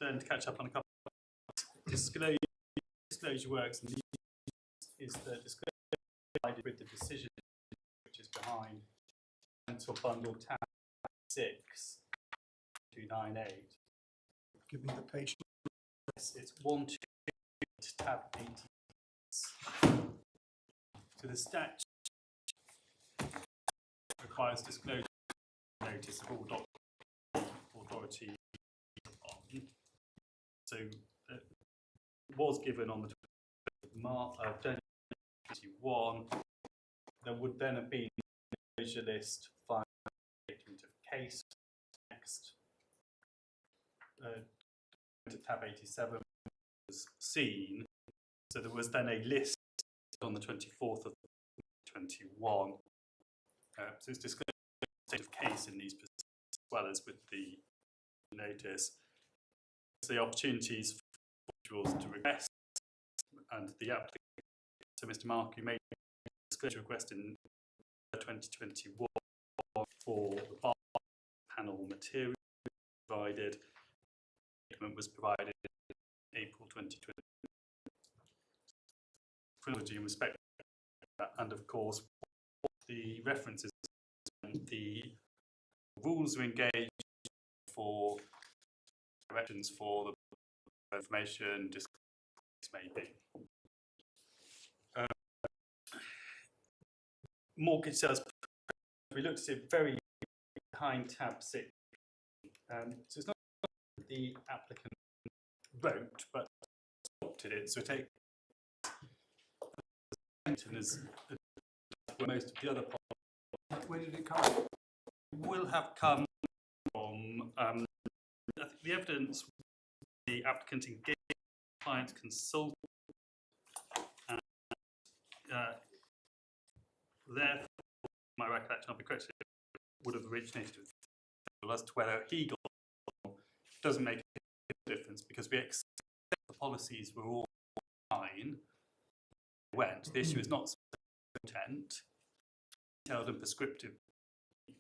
then to catch up on a couple of disclosure works, and is the disclosure provided with the decision which is behind until bundle tab 6 298. Give me the page. Yes, it's 128 tab 80. So the statute requires disclosure notice of all document authority. So it was given on the 20th of January 2021. There would then have been a disclosure list for statement of case next. Tab 87 was seen. So there was then a list on the 24th of 21. So it's disclosed state of case in these positions as well as with the notice. So the opportunities for individuals to request and the applicant. So Mr. Markou made a disclosure request in 2021 for the bar panel material provided. The document was provided in April 2020. Chronology in respect to that, and of course the references and the rules are engaged for directions for the information may be. Mortgage sales, we looked at it very behind tab 6. So it's not the applicant wrote, but adopted it. So take as most of the other parts. Where did it come from? Will have come from I think the evidence the applicant engaged client consultant and therefore my recollection of the correction would have originated as to whether he got it doesn't make a difference because we accept the policies were all fine. The issue is not content, detailed and prescriptive.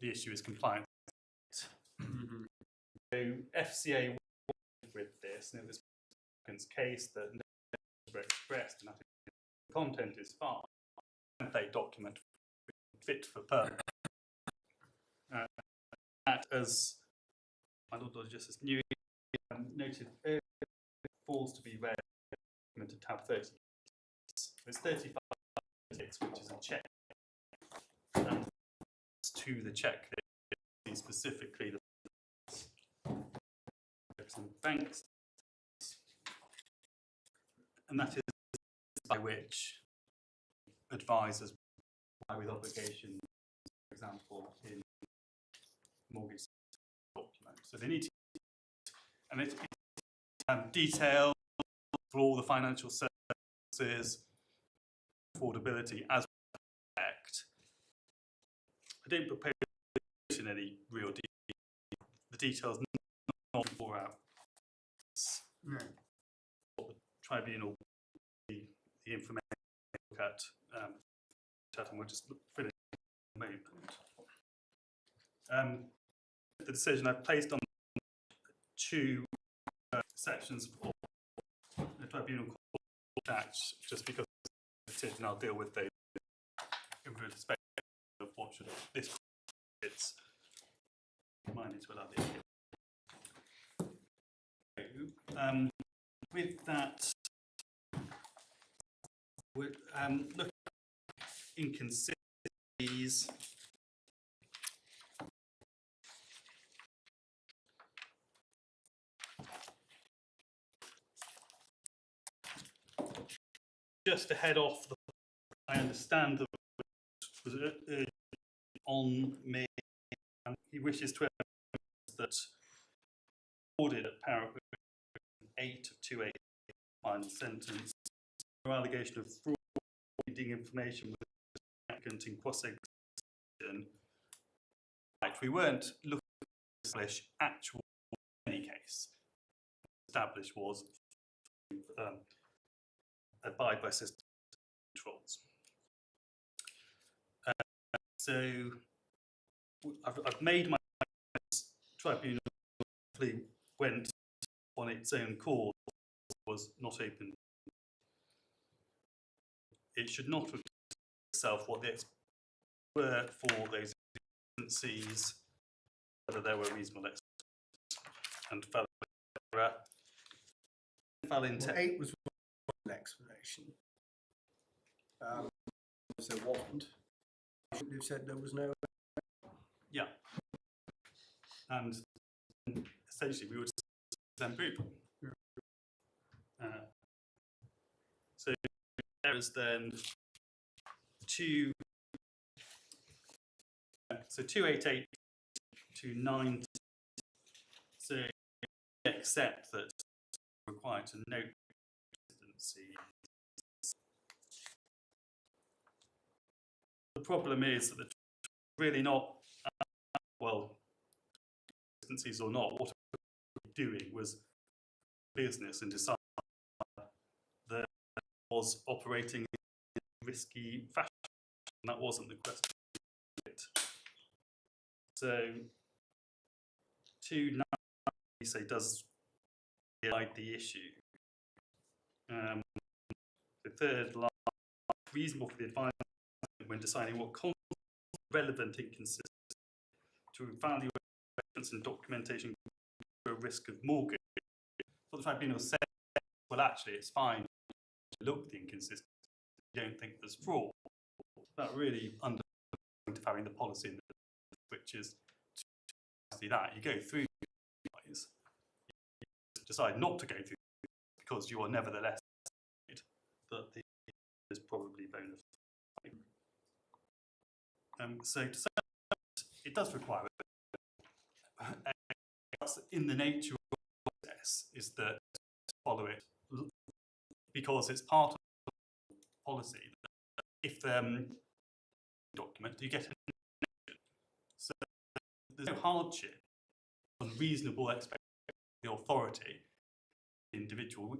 The issue is compliance. So FCA with this, and it was the case that were expressed, and I think the content is fine. Template document fit for purpose. That, as my Lord Justice Newey noted earlier, falls to be read to tab 30. It's 35, which is a check. To the checklist, specifically the banks, and that is by which advisors comply with obligations, for example, in mortgage documents. So they need to, and it's detail for all the financial services, affordability as effect. I don't propose in any real detail. The details not for out. No. The tribunal, the information look at, and we'll just fill it in a moment. The decision I've placed on 2 sections of the tribunal act just because it's and I'll deal with those in respect of what should this it's mine is what I'll do. With that, we're looking at inconsistencies. Just to head off, I understand that was on me. He wishes to evidence that ordered at paragraph 8 of 2A final sentence, no allegation of fraud, reading information with the applicant in cross-examination. Right, we weren't looking to establish actual in any case. Established was abide by system controls. So I've made my tribunal went on its own cause was not open. It should not have itself what the were for those agencies, whether there were reasonable explanations, and fell into Well, 8 was one explanation. So there wasn't. Shouldn't have said there was no. yeah, and essentially we would then prove. So there is then two. So 288 to 90. So we accept that we're required to note consistency. The problem is that the really not well, consistencies or not. What we were doing was business and deciding that it was operating in a risky fashion, and that wasn't the question. So 290 say does highlight the issue. The third line, reasonable for the advisor when deciding what constitutes relevant inconsistency to evaluate evidence and documentation for a risk of mortgage. What the tribunal said, well, actually, it's fine to look at the inconsistency. You don't think there's fraud. That really underlines having the policy in the which is precisely that. You go through these, you decide not to go through because you are nevertheless that the is probably bona fide. So to say it does require in the nature of the process is that follow it because it's part of the policy. If document you get an so there's no hardship on reasonable expectation of the authority the individual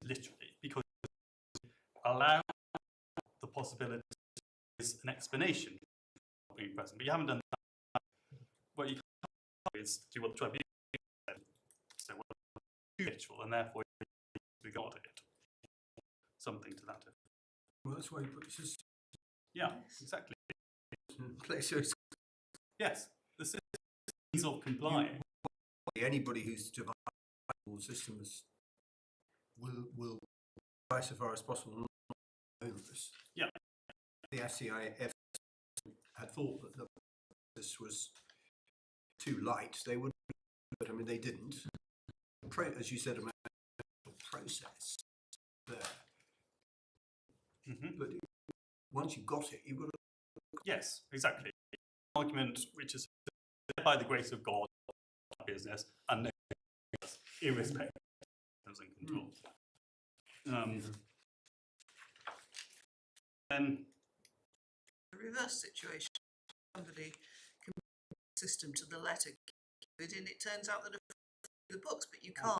literally because allow the possibility is an explanation of being present, but you haven't done that. What you can't do is do what the tribunal said. So what too literal, and therefore we got it. Something to that effect. Well, that's why you put the system. Yeah, exactly. Yes, the system is of compliance. Anybody who's devised the system will try so far as possible not onerous. Yeah. The FCIF had thought that this was too light. They would, but I mean they didn't. As you said, a process there. But once you've got it, you've got to. Yes, exactly. Argument which is by the grace of God, business, and no irrespective of and control. Then a reverse situation, somebody can bring the system to the letter, and it turns out that the books, but you can't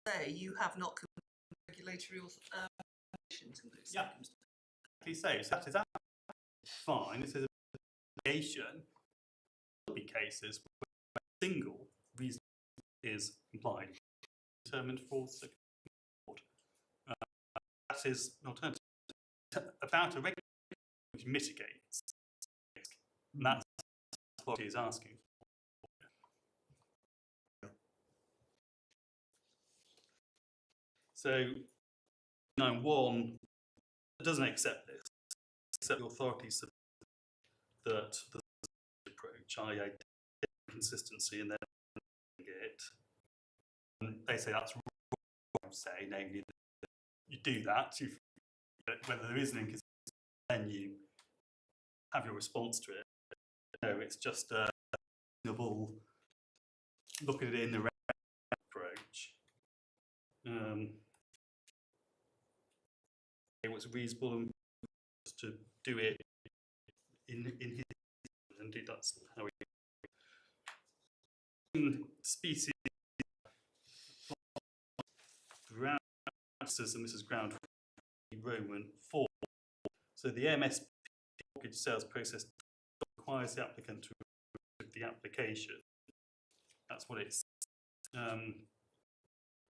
say you have not committed regulatory obligations in those circumstances. So that is fine. It says obligation. There will be cases where a single reason is implied, determined for the court. That is an alternative about a regulation which mitigates risk. And that's what he is asking. So 9.1 doesn't accept this, except the authorities that the approach, i.e. consistency, and then it. And they say that's wrong, say, namely, that you do that, whether there is an inconsistency, then you have your response to it. No, it's just a reasonable look at it in the approach. It was reasonable to do it in his, and indeed that's how we species ground, and this is ground Roman 4. So the MS mortgage sales process requires the applicant to approve the application. That's what it's.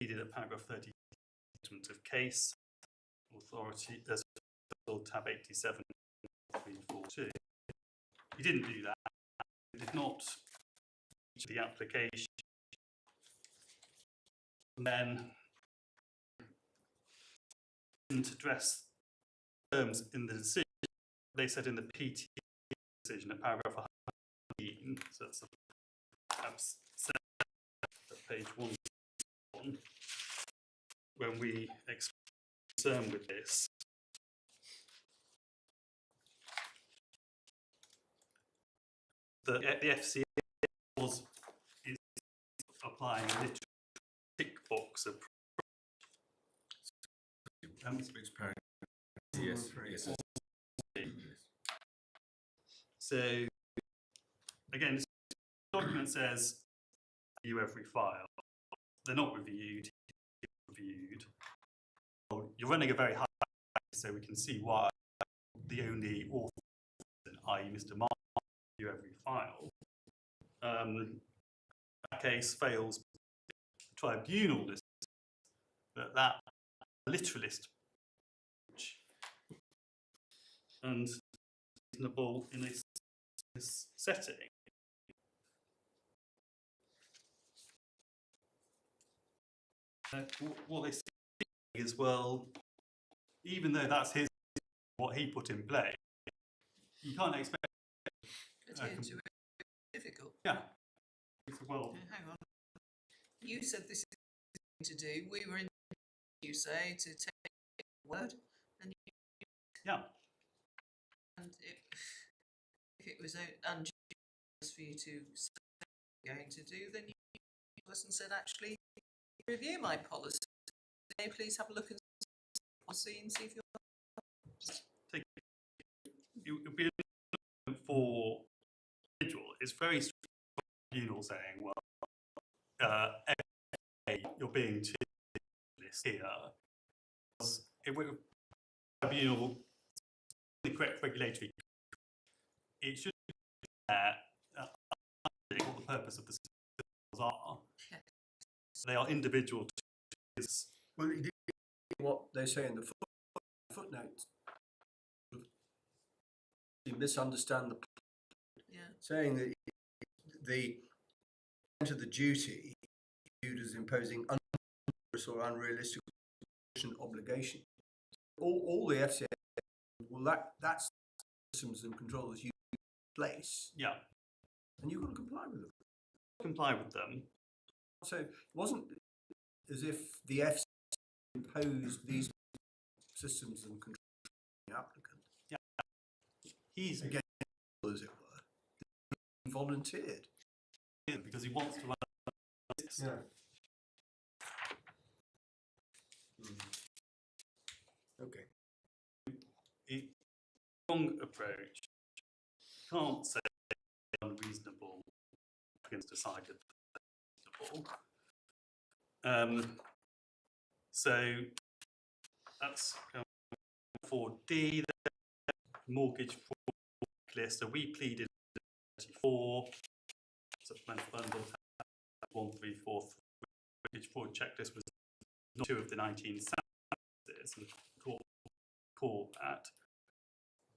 pleaded at paragraph 30, statement of case, authority, tab 87, 342. He didn't do that. He did not reach the application. And then didn't address terms in the decision. They said in the PT decision at paragraph 115, so that's perhaps at page 1, when we express concern with this. The FCA is applying a literal tick box approach. Yes, yes. So again, this document says review every file. They're not reviewed. Well, you're running a very high, so we can see why the only author, i.e. Mr. Mark, review every file. That case fails. The tribunal decides that literalist and reasonable in this setting. What they say is, well, even though that's what he put in play, you can't expect Adhere to it. Difficult. Yeah. Well, Hang on. You said this is to do. We were in. You say to take a word, and yeah. And if it was unjust for you to say what you're going to do, then you us and said, actually, review my policy. May please have a look and see if you're. It would be for individual. It's very tribunal saying, well, you're being too here. It would tribunal the correct regulatory. It should be what the purpose of the systems are. Yeah. So they are individual. Well, what they say in the footnotes, you misunderstand the saying that the duty viewed as imposing unreasonable or unrealistic obligation. All the FCA, well, that's systems and controls you place. Yeah. And you've got to comply with them. Comply with them. So it wasn't as if the FCA imposed these systems and controls on the applicant. Yeah. He's again, as it were, he volunteered. Because he wants to run a business. Yeah. Okay. A strong approach. You can't say unreasonable against decided reasonable. So that's 4D, the mortgage fraud list. So we pleaded 34, supplemental bundle 134. Mortgage fraud checklist was not 2 of the 19 sentences, and call that.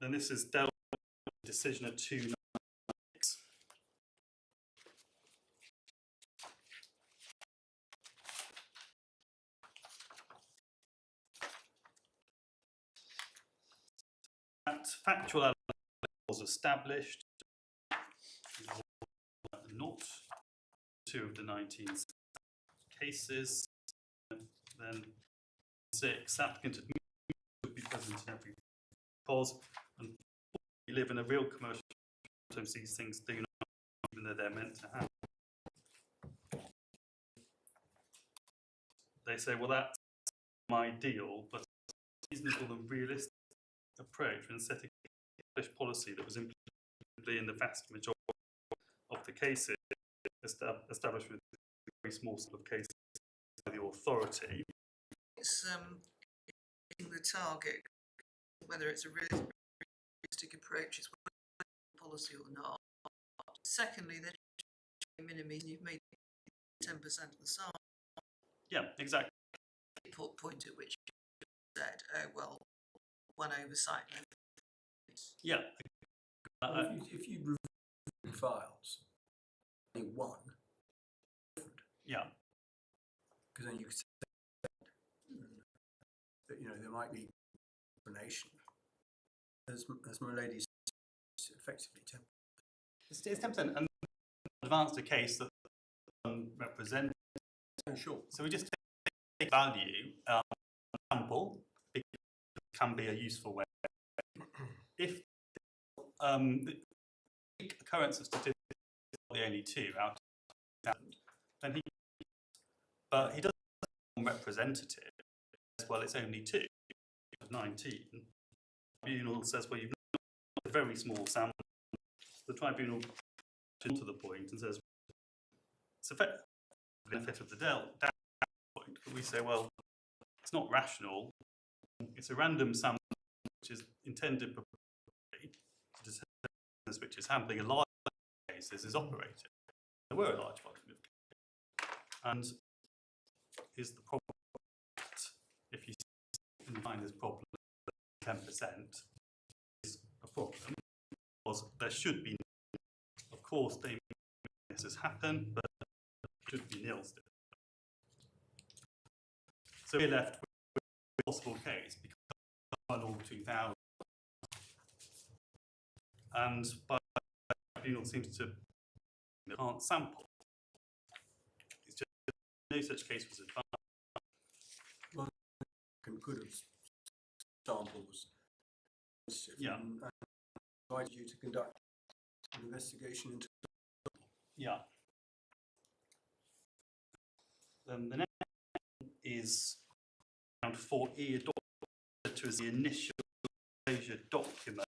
Then this is dealt with decision at 296. That factual element was established, not 2 of the 19 cases. Then 6, applicant would be present in every cause, and we live in a real commercial. Sometimes these things do not, even though they're meant to happen. They say, well, that's ideal, but reasonable and realistic approach when setting a policy that was implemented in the vast majority of the cases established with a very small sort of cases by the authority. It's the target, whether it's a realistic approach, it's policy or not. Secondly, they're minimis, and you've made 10% of the size. Yeah, exactly. Point at which you said, oh, well, one oversight. Yeah. Well, if you review files, only one, Yeah. because then you could say that, you know, there might be explanation. As my lady said, it's effectively 10%. It's 10%, and advanced a case that represents. Sure. So we just take value sample, because it can be a useful way. If the occurrence of statistics is the only 2 out of 1,000, then but he doesn't representative as well. It's only 2 out of 19. The tribunal says, well, you've got a very small sample. The tribunal to the point and says it's effective benefit of the doubt point, but we say, well, it's not rational. It's a random sample which is intended to determine which is handling a large cases is operating. There were a large volume of cases. And is the problem that if you find this problem 10% is a problem, because there should be, of course, this has happened, but there should be nil still. So we're left with a possible case because of law 2000, and by the tribunal seems to can't sample. It's just no such case was advanced. Well, could have samples. Yeah. And invited you to conduct an investigation into. Yeah. The next is around 4E, adopted to as the initial disclosure document.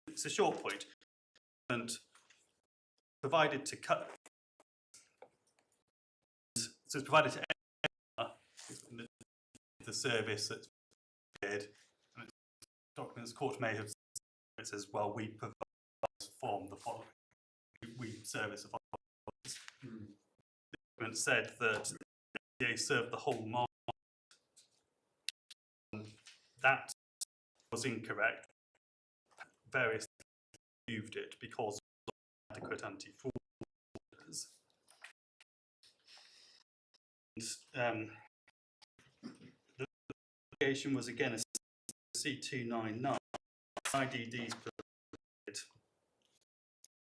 It's a short point, and provided to cut. So it's provided to the service that's prepared, and documents court may have. It says, well, we provide form the following. We service the following. The document said that the FDA served the whole market. That was incorrect. Various moved it because of adequate anti-fraud orders. The litigation was again a C299. IDDs provided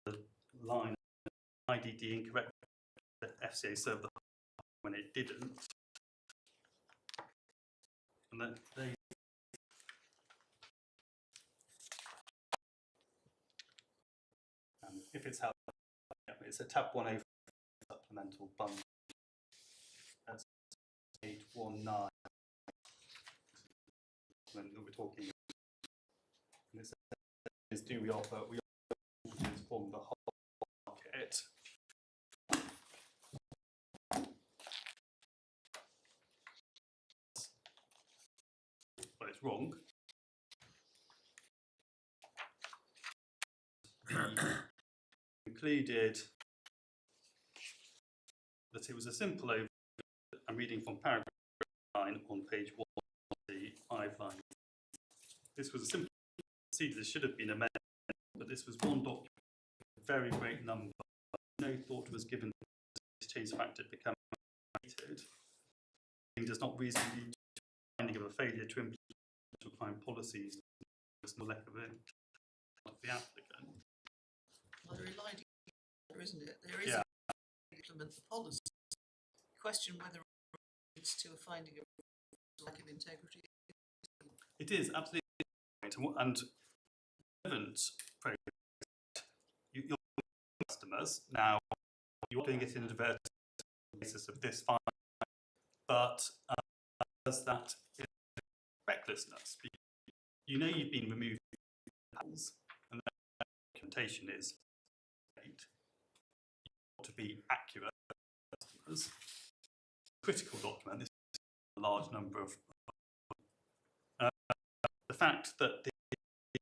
the line IDD incorrect. The FCA served the when it didn't, and then they. If it's how it's a tab 105 supplemental bundle. That's 819 that we're talking about. And it says, do we offer from the whole market? But it's wrong. Concluded that it was a simple over. I'm reading from paragraph 9 on page 1 of the I-5. This was a simple procedure. This should have been amended, but this was one document, a very great number. No thought was given to this change factor to become created. It does not reasonably lead to finding of a failure to implement to find policies no lack of it of the applicant. Well, there isn't it? There is a implement the policy. Question whether it leads to a finding of lack of integrity. It is absolutely right, and relevant your customers now. You're doing it in the basis of this fine, but does that recklessness? You know you've been removed and the documentation is great. You want to be accurate customers. Critical document, this is a large number of the fact that the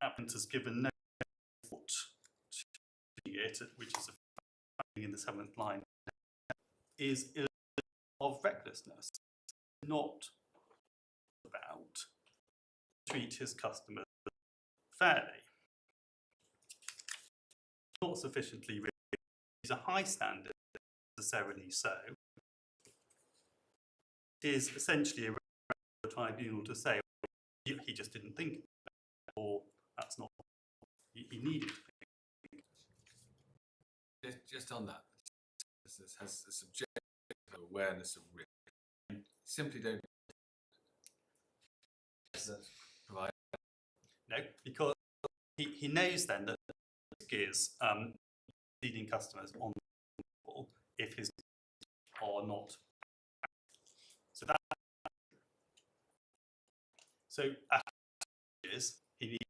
applicant has given no it, which is in the 7th line, is of recklessness, not about treat his customers fairly. Not sufficiently rigid. It's a high standard, necessarily so. It is essentially a tribunal to say he just didn't think, or that's not he needed to think. Just on that, this has a subjective awareness of risk. Simply don't provide. No, because he knows then that the risk is leading customers on the call if his are not. So is he needs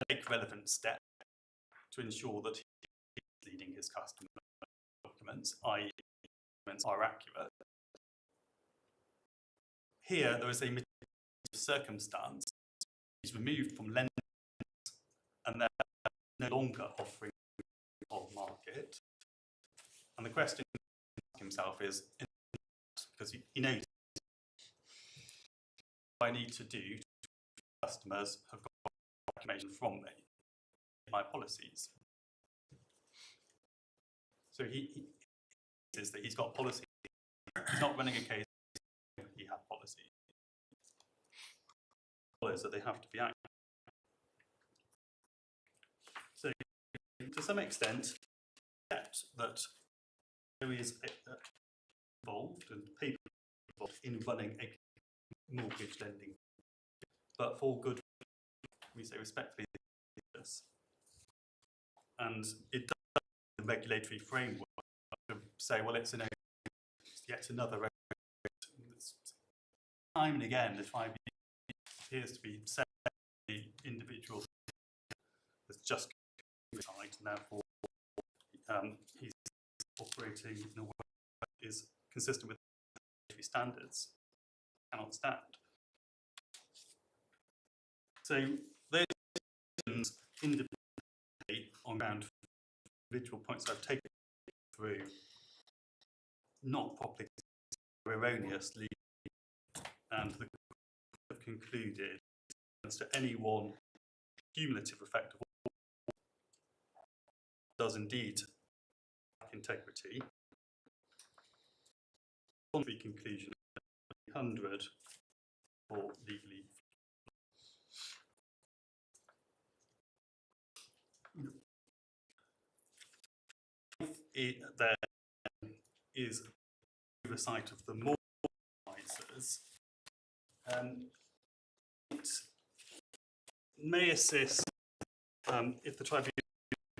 make relevant steps to ensure that he is leading his customer documents, i.e. documents are accurate. Here there is a circumstance is removed from lending and they're no longer offering on market. And the question he asks himself is, because he knows what I need to do, customers have got information from me, my policies. So he says that he's got policy. He's not running a case. He has policy. So they have to be accurate. So to some extent, that there is involved and people involved in running a mortgage lending, but for good, we say respectfully this, and it does the regulatory framework to say, well, it's yet another time and again the tribunal appears to be saying the individual has just right, and therefore he's operating in a way that is consistent with regulatory standards. Cannot stand. So those decisions independently on ground individual points I've taken through, not properly erroneously, and the court have concluded as to any one cumulative effect of all does indeed lack integrity. Contrary conclusion 100 for legally. There is oversight of the mortgage advisors. It may assist if the tribunal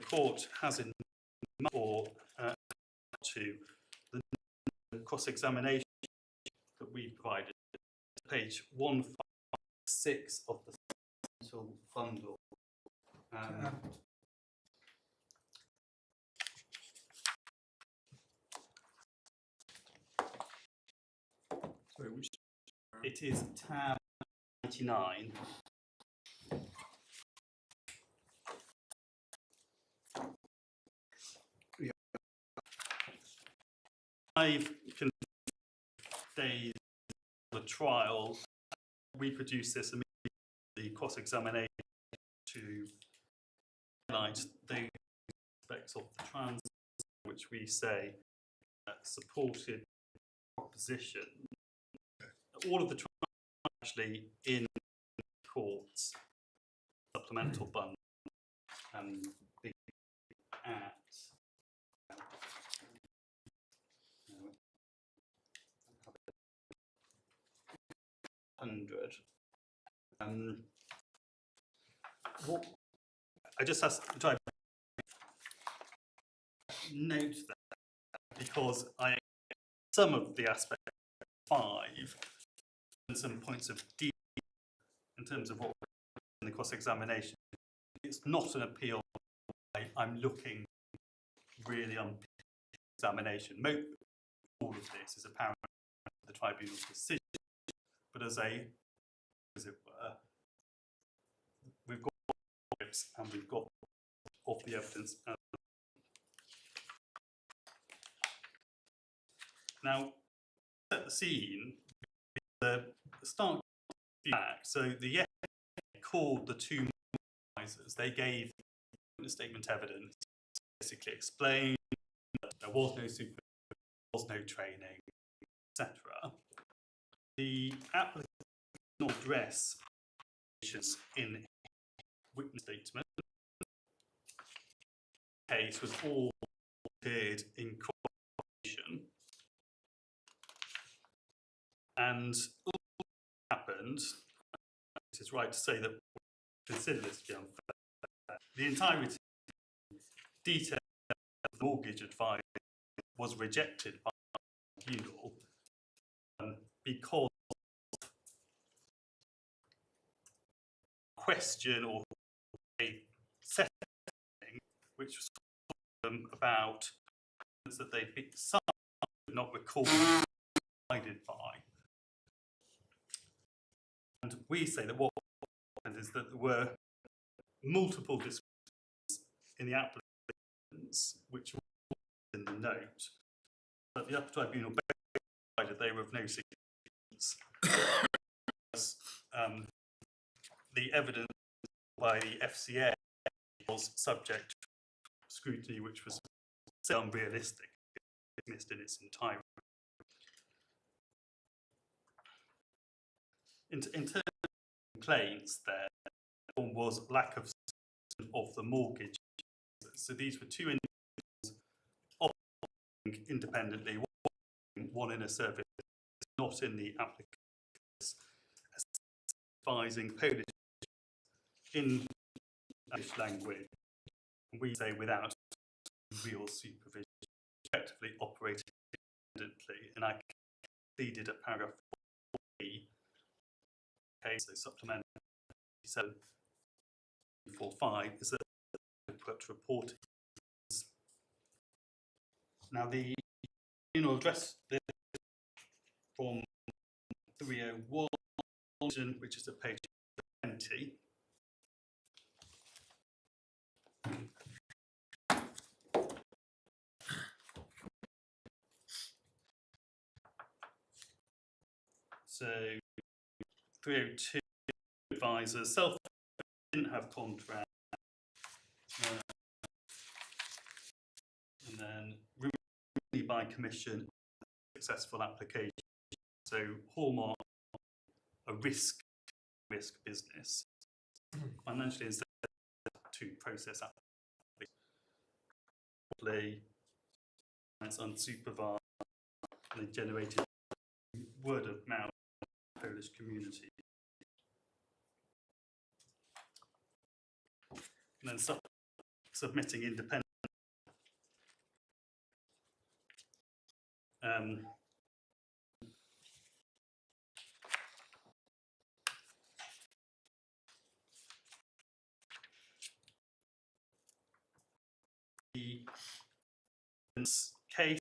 court has in or to the cross-examination that we provided, page 156 of the fundamental bundle. Sorry, which? It is tab 99. Yeah. 5 days of the trial, we produce this immediately cross-examination to highlight those aspects of the trans which we say supported proposition. All of the trials actually in courts supplemental bundle the at 100. What I just have to try note that because some of the aspects 5 and some points of detail in terms of what in the cross-examination. It's not an appeal. I'm looking really on examination. All of this is apparent the tribunal's decision, but as it were, we've got notes, and we've got of the evidence. Now, set the scene, the start back. So the FA called the two advisors. They gave the statement evidence, basically explained that there was no supervision, there was no training, etc. The applicant did not address issues in witness statement. The case was all appeared in corroboration, and all that happened. It is right to say that we consider this to be unfair. The entirety detail of the mortgage advice was rejected by the tribunal because question or a setting which was about that they'd been signed but not recorded provided by. And we say that what happened is that there were multiple descriptions in the applications which were in the note, but the Upper Tribunal decided they were of no significance. The evidence by the FCA was subject to scrutiny which was so unrealistic, dismissed in its entirety. In terms of complaints, there was lack of the mortgage. So these were two individuals operating independently, one in a service, not in the application, advising Polish in English language. We say without real supervision, effectively operating independently, and I pleaded at paragraph 4B. Okay, so supplementary 745 is that adequate reporting. Now the tribunal addressed this from 301, which is at page 20. So 302 advisors self didn't have contract, and then really by commission successful application. So hallmark a risk business financially instead to process application. It's unsupervised, and they generated word of mouth in the Polish community. And then submitting independent the case,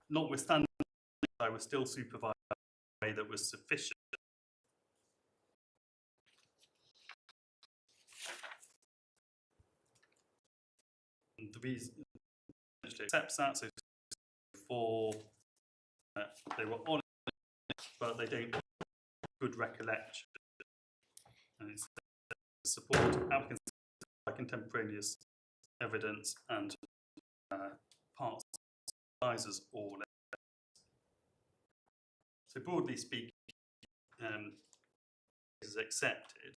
notwithstanding, I was still supervised in a way that was sufficient. And the reason actually accepts that, so for they were honest, but they don't have good recollection, and it's support applicants by contemporaneous evidence and parts advisors or less. So broadly speaking, is accepted.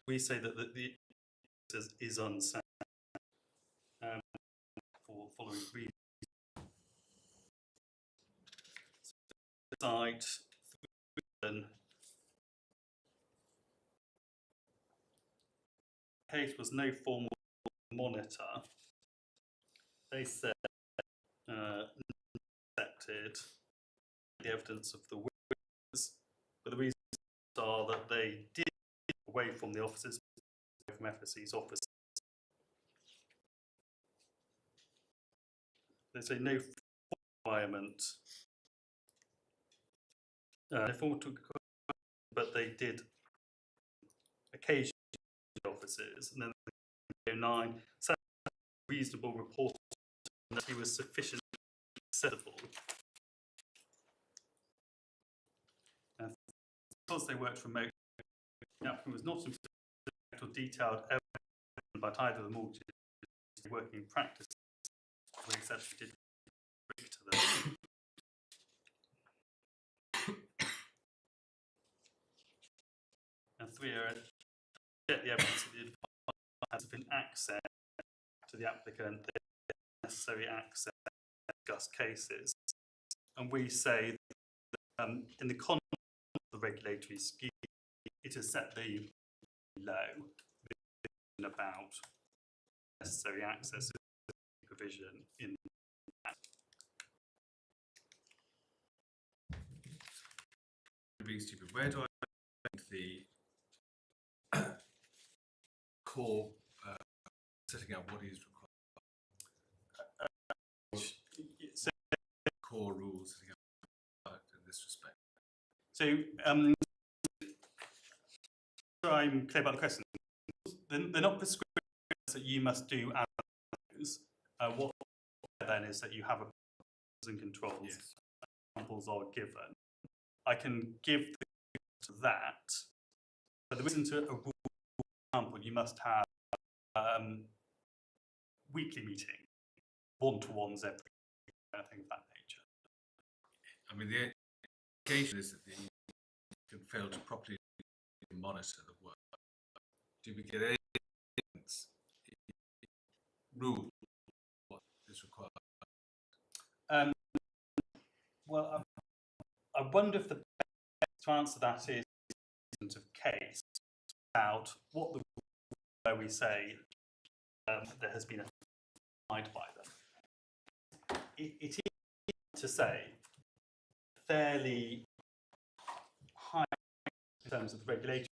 We say that the is unsound for following reasons. Site case was no formal monitor. They said accepted the evidence of the witnesses, but the reasons are that they did away from the offices, from FSC's office. They say no requirement, but they did occasional officers, and then 9 reasonable report that he was sufficiently accessible. And because they worked remote, the applicant was not subject to detailed evidence about either the mortgage working practice, except he did bring to them. And 3 get the evidence that the advisor has been access to the applicant, the necessary access to discuss cases. And we say that in the context of the regulatory scheme, it has set the low about necessary access to supervision in that. Being stupid, where do I find the core setting out what is required? So, Core rules setting out in this respect. so I'm clear about the question. They're not prescriptive that you must do as those. What then is that you have a and controls. Yes. Examples are given. I can give to that, but there isn't a rule. For example, you must have weekly meeting, one-to-ones every week, anything of that nature. I mean, the indication is that you can fail to properly monitor the work. Do we get any rule what is required? Well, I wonder if the best to answer that is of case about what the where we say there has been a applied by them. It is to say fairly high in terms of the regulation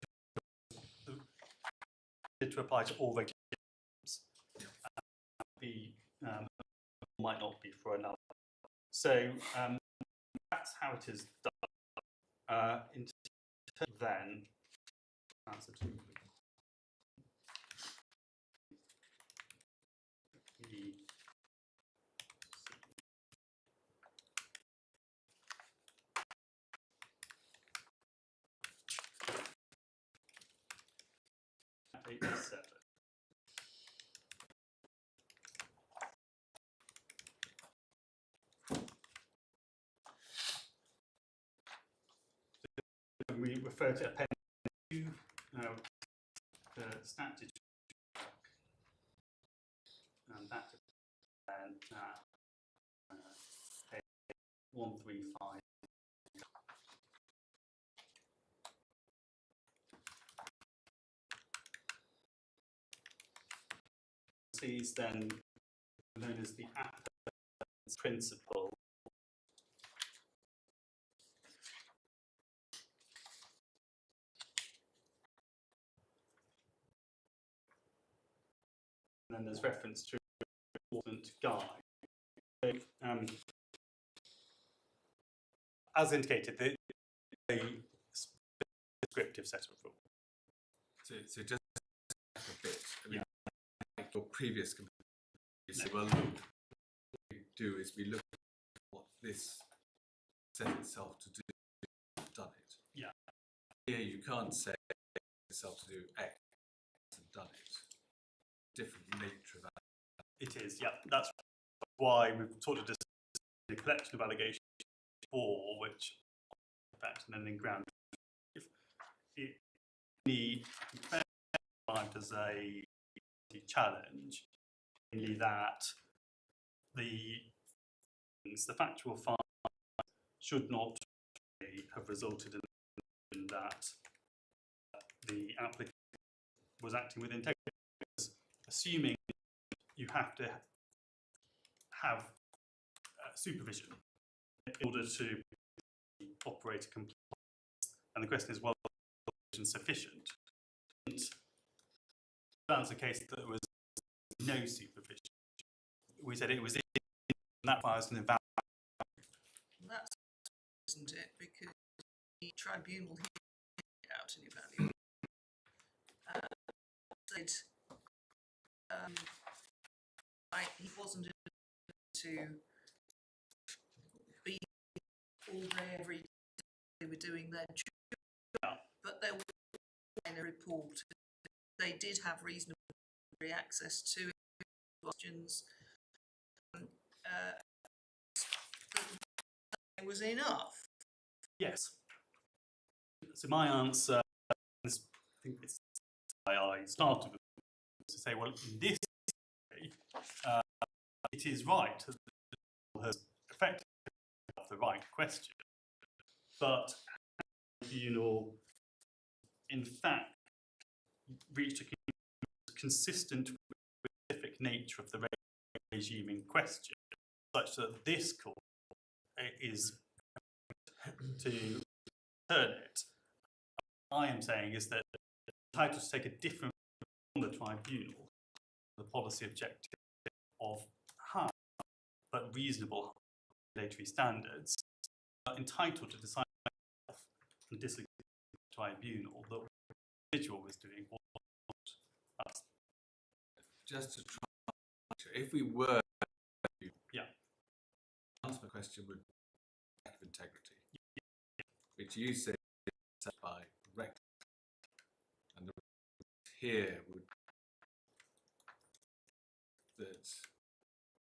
to apply to all regulations. Might not be for another. So that's how it is done. In terms of then, answer to we refer to appendix 2, the statute, and that and page 135. Sees then known as the Appellant principle. And then there's reference to important guide. So, as indicated, the descriptive set of rules. So just a bit. I mean, like your previous comparison, you say, well, look, what we do is we look at what this set itself to do, done it. Yeah. Here you can't say itself to do X and done it. Different nature of that. It is, yeah. That's why we've sort of just a collection of allegations for which, in fact, and then in ground, if it described as a challenge, mainly that the factual findings should not have resulted in that the applicant was acting with integrity. Assuming you have to have supervision in order to operate a compliance, and the question is, well, is sufficient? And that's the case that there was no supervision. We said it was in that requires an evaluation. That's, isn't it? Because the tribunal here out an evaluation. he wasn't to be all day every day they were doing their job, but there was in a report. They did have reasonable access to questions. It was enough. Yes. So my answer, I think it's why I started with, to say, well, in this way, it is right that the tribunal has effectively asked the right question, but the tribunal, in fact, reached a conclusion consistent with the specific nature of the regime in question, such that this court is to turn it. I am saying is that it's entitled to take a different from the tribunal, the policy objective of high but reasonable regulatory standards, are entitled to decide and disagree with the tribunal that what the individual was doing was not us. Just to try, if we were, answer my question would be lack of integrity, which you say is set by reckless, and the here would that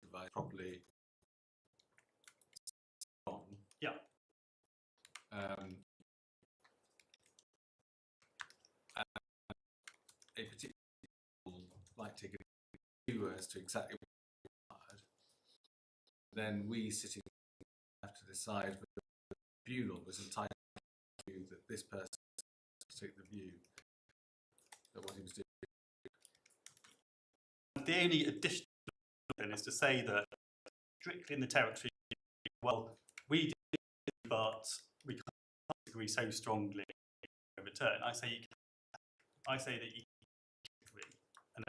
divide properly on. Yeah. A particular might take a view as to exactly what is required. Then we sitting have to decide whether the tribunal was entitled to view that this person took the view that what he was doing. The only additional thing is to say that strictly in the territory, well, we did, but we can't agree so strongly in return. I say that you can agree. And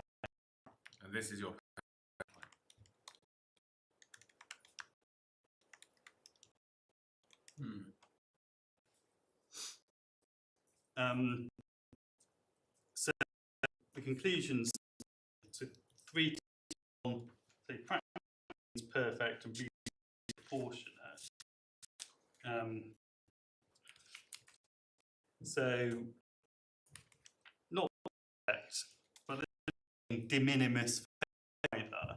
this is your So the conclusions to 3 to 1, say practice is perfect and really proportionate. So not perfect, but de minimis either.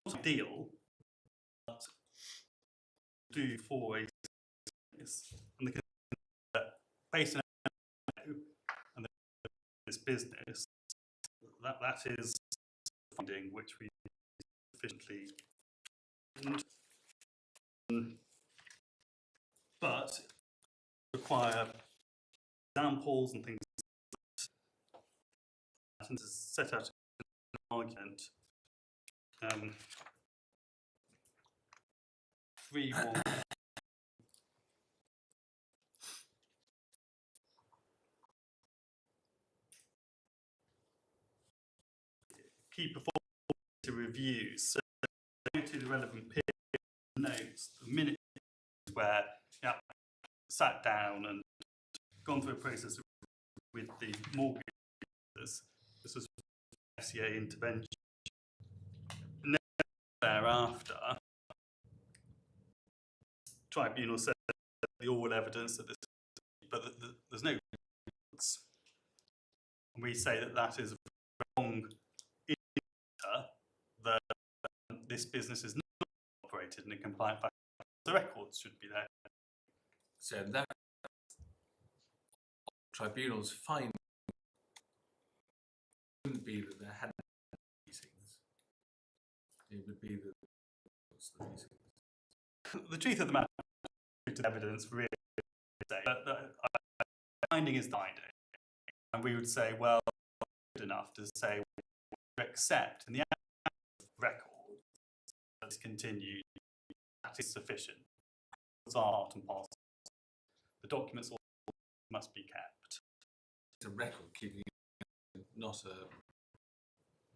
Not ideal, but do for a and the based on and this business that is finding which we sufficiently but require examples and things and to set out an argument 3-1 key performance reviews. So go to the relevant period notes, the minutes where sat down and gone through a process with the mortgage. This was FCA intervention. And thereafter, tribunal said the all evidence that this, but there's no evidence. And we say that that is a wrong indicator that this business is not operated in a compliant fashion. The records should be there. So that tribunal's finding wouldn't be that there hadn't been meetings. It would be that what's the meetings. The truth of the matter is evidence really say that the finding is binding. And we would say, well, good enough to say we accept in the record that's continued, that is sufficient. It's art and parcel. The documents all must be kept. It's a record keeping, not a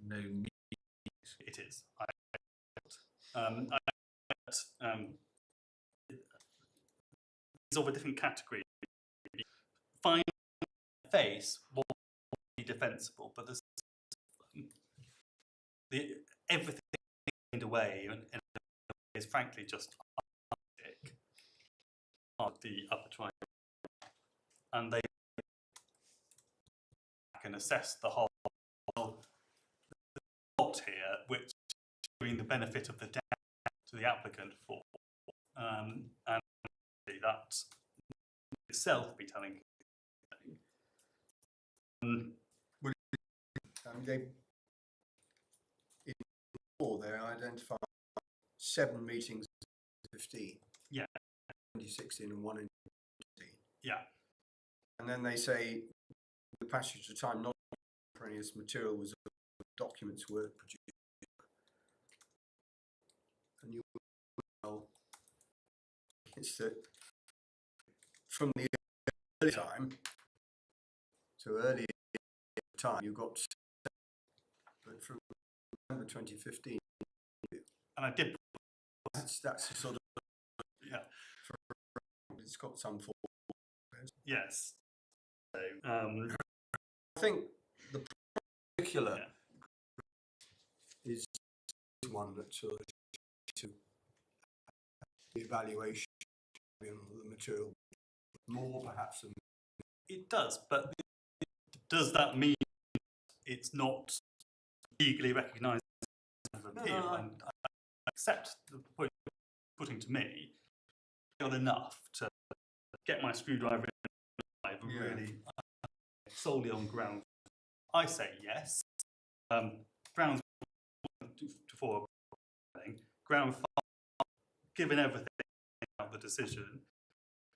no meeting. It is. It's of a different category. Finding face will be defensible, but everything away and is frankly just of the Upper Tribunal, and they can assess the whole plot here, which is giving the benefit of the doubt to the applicant for, and that itself be telling. They identified 7 meetings in 15. Yeah. 2016 and 1 in 2015. Yeah. And then they say the passage of time, not contemporaneous material was documents were produced. And you well, it's that from the early time to early time you got, but from November 2015. And I did. That's sort of, yeah. It's got some form. Yes. So, I think the particular is one that sort of to the evaluation of the material more perhaps than it does, but does that mean it's not legally recognised as an appeal? No. And I accept the point you're putting to me. Not enough to get my screwdriver in and really solely on ground. I say yes. Grounds 1 to 4, ground 5, given everything about the decision,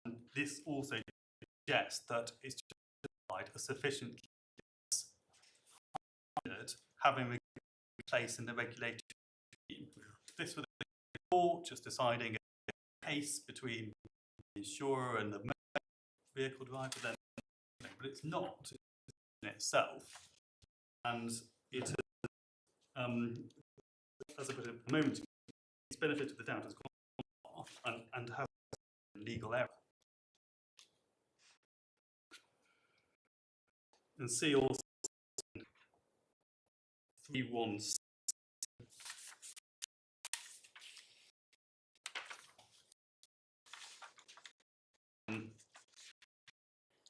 and this also suggests that it's justified a sufficient having a place in the regulatory scheme. This was the court just deciding a case between the insurer and the vehicle driver, then, but it's not in itself, and it is, as I put it a moment ago, its benefit of the doubt has gone off and has legal error. And see also 316.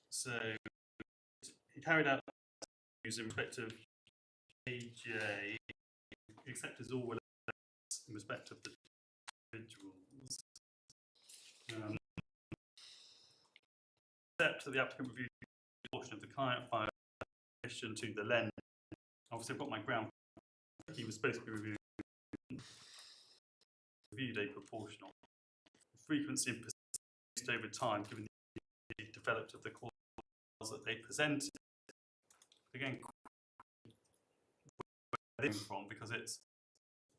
So he carried out use in respect of AJ, except as all in respect of the individuals. Except that the applicant reviewed a portion of the client file in addition to the lender. Obviously, I've got my ground. He was supposed to be reviewed a proportional frequency and persistence over time, given the developed of the clause that they presented. Again, where they're from, because it's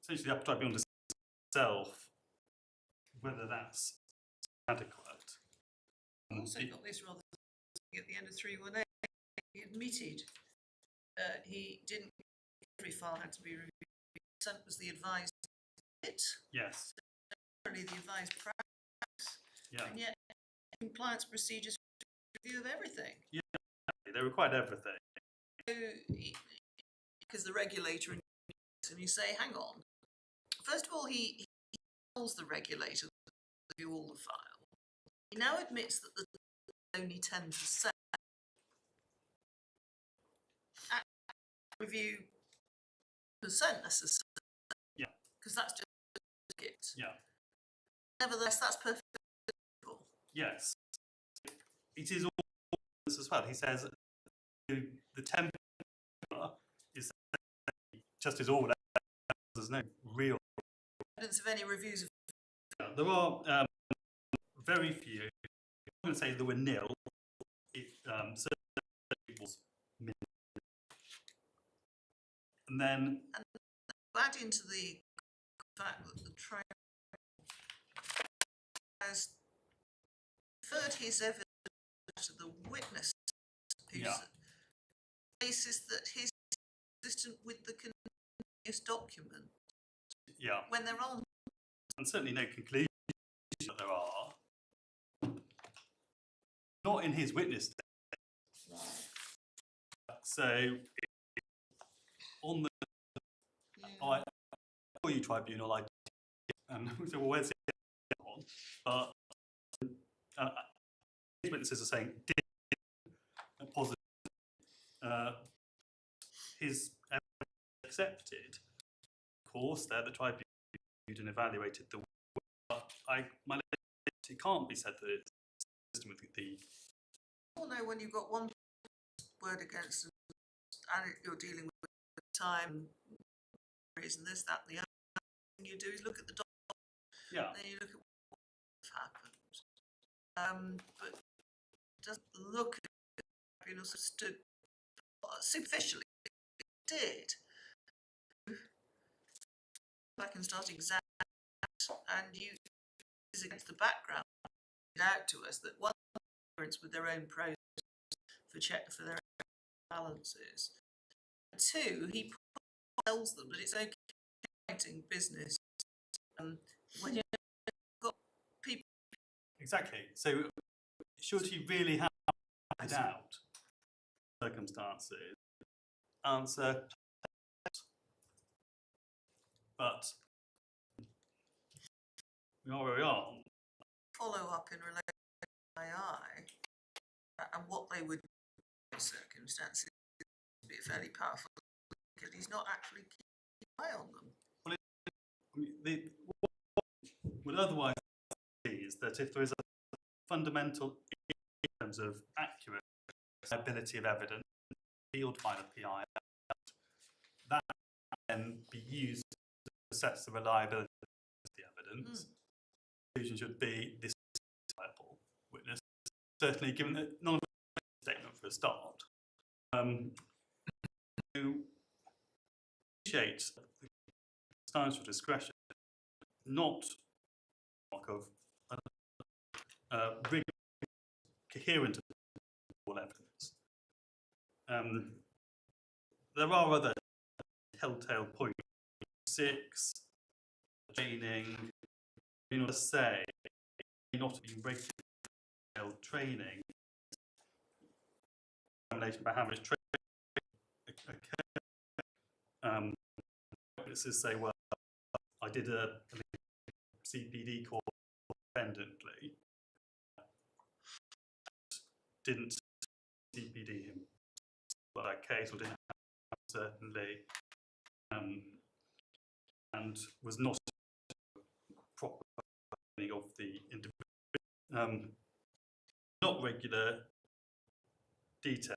essentially the Upper Tribunal itself whether that's adequate. I also got this rather at the end of 318. He admitted he didn't. Every file had to be reviewed. Consent was the advised bit. Yes. Apparently the advised practice. Yeah. And yet compliance procedures review of everything. Yeah. They required everything. So, because the regulator, and you say, hang on. First of all, he tells the regulator to review all the file. He now admits that there's only 10%. Review percent necessarily. Yeah. Because that's just it. Yeah. Nevertheless, that's perfectly acceptable. Yes. It is all as well. He says the temper is just as all. There's no real evidence of any reviews of. There are very few. I'm going to say there were nil. It certainly was minimal. And then add into the fact that the trial has referred his evidence to the witness, who's basis that he's consistent with the continuous document. Yeah. When there are, and certainly no conclusion that there are. Not in his witness statement. So on the Yeah. for you tribunal, so where's it on? But witnesses are saying did positive. His evidence accepted. Of course, there the tribunal reviewed and evaluated the. But it can't be said that it's consistent with the. Well, no, when you've got one word against and you're dealing with time, reason this, that, and the other thing you do is look at the document, Yeah. then you look at what's happened. But it doesn't look at the tribunal stood superficially. It did. Back and start exam, and you is against the background out to us that one with their own process for their own balances. And two, he tells them that it's okay writing business when you've got people. Exactly. So should he really have it out circumstances? Answer. But we are where we are. Follow up in relation to II and what they would do in circumstances would be fairly powerful because he's not actually keeping an eye on them. What would otherwise be is that if there is a fundamental in terms of accurate ability of evidence revealed by the PI, that can be used to assess the reliability of the evidence. The conclusion should be this reliable witness. Certainly, given that none of the statement for a start, to appreciate the stance for discretion, not mark of rigorous, coherent all evidence. There are other telltale points. 6, training. You know, say not to be regular training. Examination by how much training occurred. Witnesses say, well, I did a CPD course independently. Didn't CPD him for that case, or didn't have certainly, and was not proper training of the individual. Not regular, detail,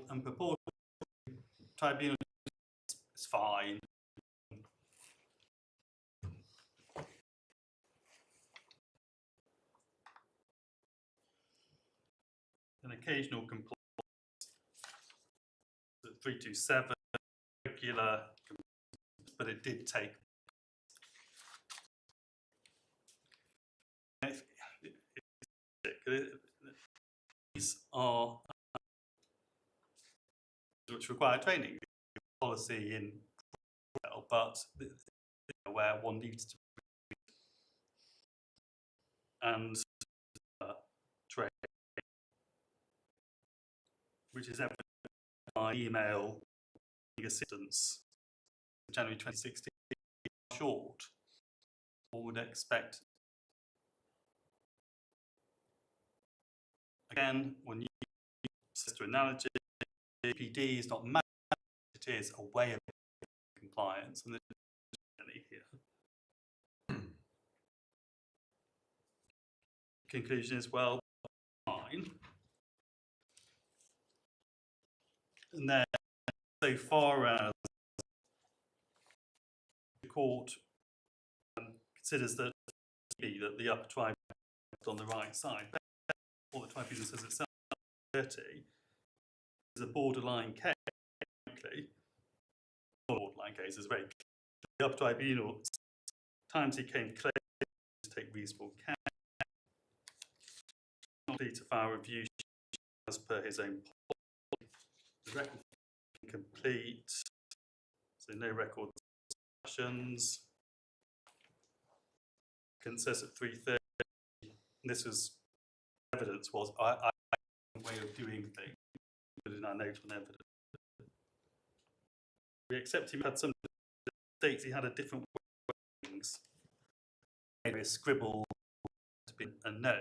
and purported tribunal is fine. An occasional complaint, 327, regular, but it did take. These are which require training, policy in, but where one needs to and train, which is evident by email assistance January 2016, short. One would expect. Again, when you use the analogy, PD is not magic, it is a way of compliance, and there's here. Conclusion is, well, fine. And then, so far as the court considers that the upper tribunal is on the right side, or the tribunal says itself 30 is a borderline case. Borderline case is very clear. The upper tribunal, times he came clear to take reasonable care, not complete a file review as per his own policy. The record complete, so no record discussions. Consensus at 3:30. This was evidence was I way of doing things, but in our note on evidence. we accept him had some states he had a different wings. Maybe a scribble to be a no.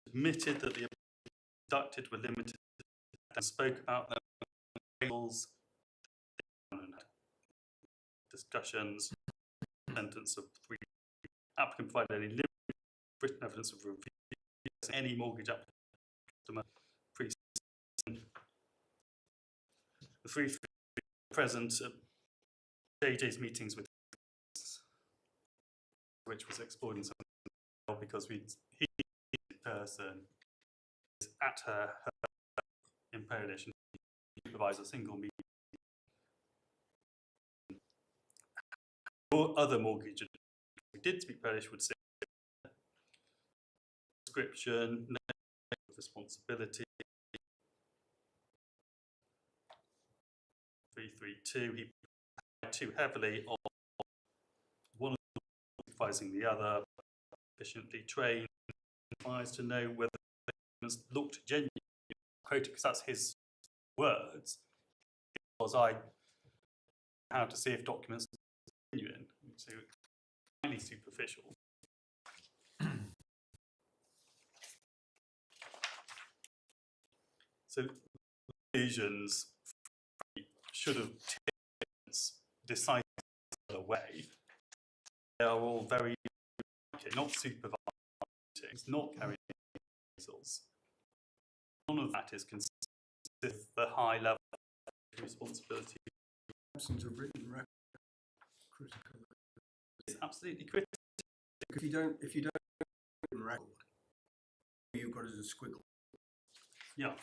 Admitted that the conducted were limited and spoke about them discussions, sentence of 3. Applicant provided any written evidence of review any mortgage application pre the 3 present at JJ's meetings with which was explored in some because he in person is at her in Polish and supervise a single meeting. Or other mortgage who did speak Polish would say description, responsibility. 332, he relied too heavily on one of them supervising the other, sufficiently trained, advised to know whether the documents looked genuine. Quoted because that's his words. Because I how to see if documents are genuine, so highly superficial. So conclusions should have decided the way. They are all very not supervised, not carrying results. None of that is consistent with the high level of responsibility. Absence of written record. Critical. It's absolutely critical. If you don't written record, all you've got is a squiggle. Yeah.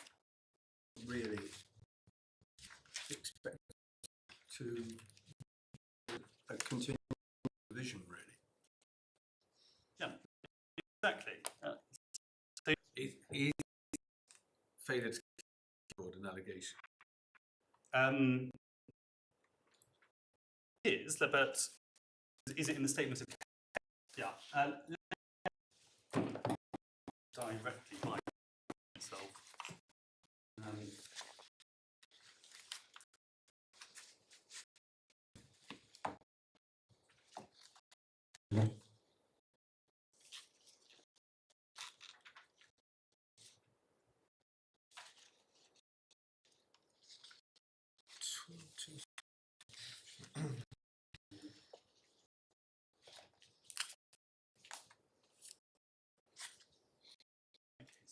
Really expect to continue vision, really. Yeah, exactly. Is failure to record an allegation? But is it in the statement of yeah? Directly by myself.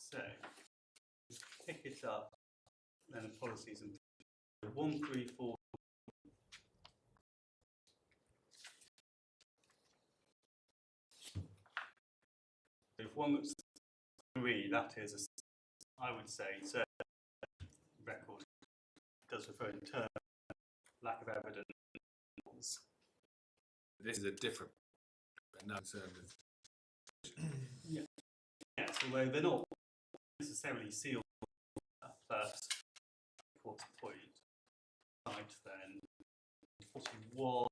So, pick it up, then the policies and 134. If one looks at 3, that is, I would say, certain record does refer in terms of lack of evidence. This is a different, but now concerned with. Yes, although they're not necessarily sealed, but important point. Right then, 41.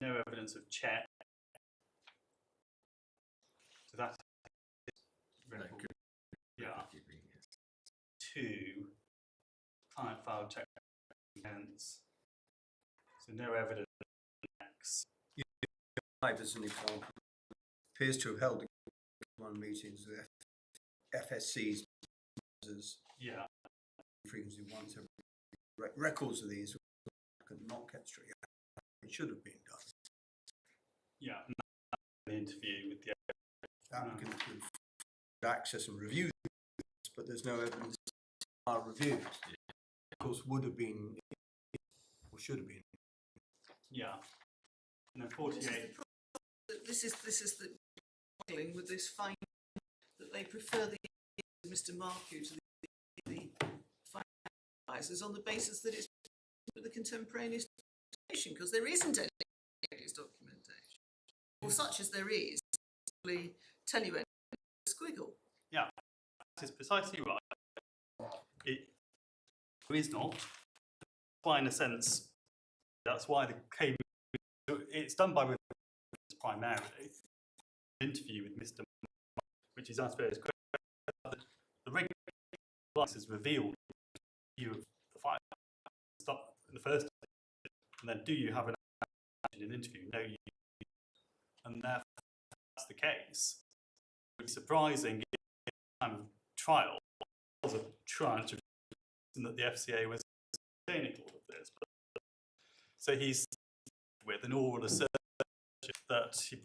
No evidence of check. So that's record. Yeah. 2. Client file check events. So no evidence of X. As an example, appears to have held one meetings with FSC's Yeah. frequency once every records of these could not get straight. It should have been done. Yeah. The interview with the Applicant could access and review this, but there's no evidence are reviewed. Of course, would have been or should have been. yeah. And then 48. This is the struggling with this finding that they prefer the Mr. Markou to the advisors on the basis that it's the contemporaneous documentation, because there isn't any documentation, or such as there is, probably tell you any squiggle. Yeah, that is precisely right. There is not. Why, in a sense, that's why the came. It's done by primarily interview with Mr. which is, I suppose, the regular is revealed you of the file start in the first, and then do you have an interview? No, you, and therefore that's the case. It's surprising in the time of trial was a tranche of that the FCA was containing all of this. But, so he's with an oral assertion that he,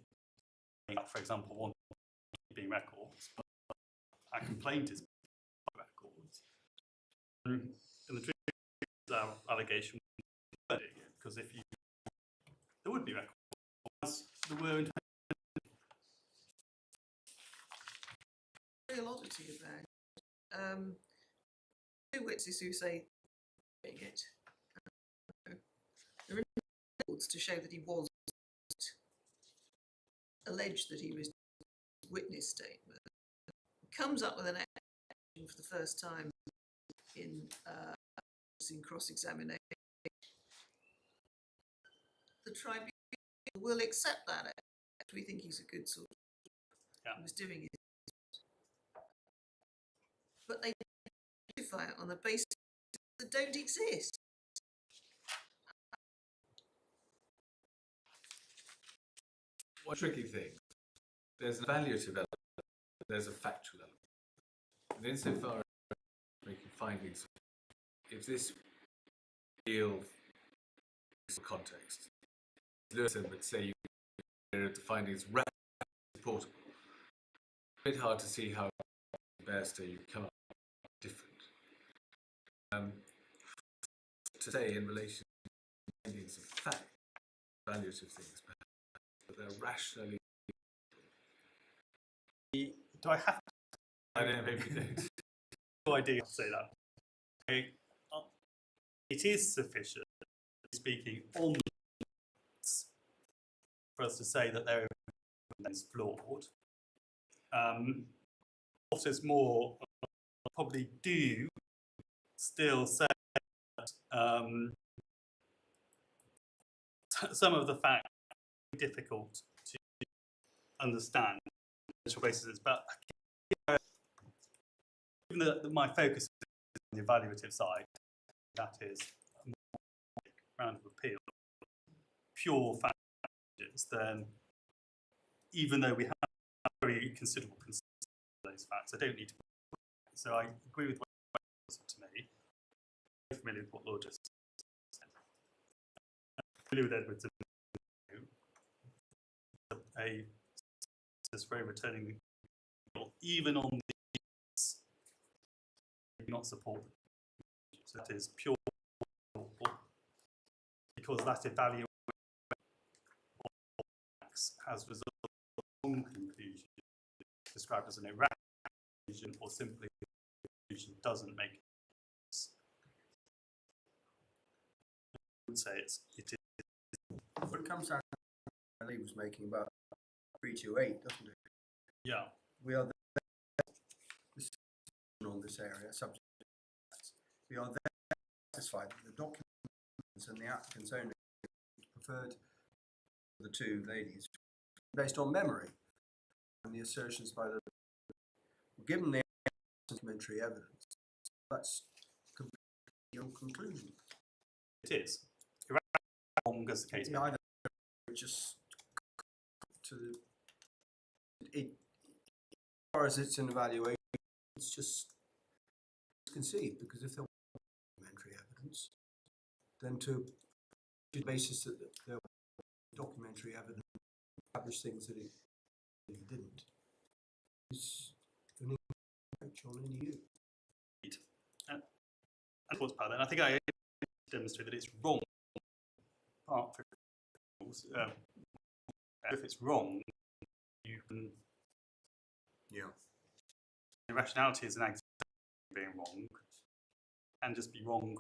for example, wanted keeping records, but a complaint is records. And the truth is our allegation because if you there would be records as there were in real oddity about two witnesses who say it. There are records to show that he was alleged that he was witness statement. Comes up with an explanation for the first time in cross-examination. The tribunal will accept that. We think he's a good sort. He was doing it, but they justify it on the basis that don't exist. One tricky thing, there's an evaluative element, there's a factual element. And insofar as making findings, if this real context, Lewis would say the findings supportable. It's a bit hard to see how barrister you come up different. To say in relation to findings of fact, evaluative things, but they're rationally. do I have to I don't know, maybe you don't. no idea to say that. Okay. It is sufficient, speaking on for us to say that their evidence is flawed. What is more, probably do still say that some of the facts are difficult to understand on basis, but given that my focus is on the evaluative side, that is a round of appeal, pure facts, then even though we have very considerable concerns with those facts, I don't need to. So I agree with what you said to me. I'm familiar with what Law just said. I'm familiar with Edwards. A very returning the even on the do not support. So that is pure because that evaluation has resulted in a wrong conclusion described as an irrational conclusion or simply a conclusion doesn't make sense. I would say it is. But it comes down to what Lee was making about 328, doesn't it? Yeah. We are on this area, subject. We are then satisfied that the documents and the applicant's own preferred the two ladies based on memory and the assertions by the given the documentary evidence. That's your conclusion. It is. Wrong as the case. Neither just to it as far as it's an evaluation, it's just concede because if there was documentary evidence, then to the basis that there was documentary evidence establish things that it didn't is an approach on any view. And what's part then? I think I demonstrated that it's wrong. Apart from if it's wrong, you can. Yeah. Irrationality is an act of being wrong, and just be wrong.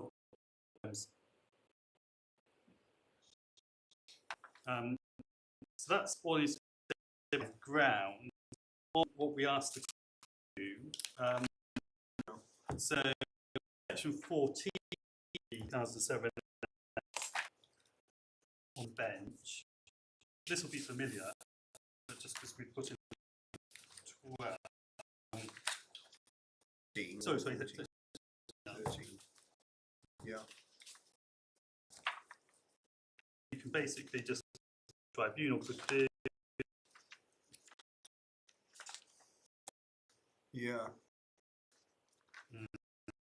So that's what is the ground. What we asked to do. So section 14, 2007 on bench. This will be familiar, but just because we put in 12. 13 Sorry, or sorry. 14? 13. Yeah. You can basically just tribunal could do. Yeah.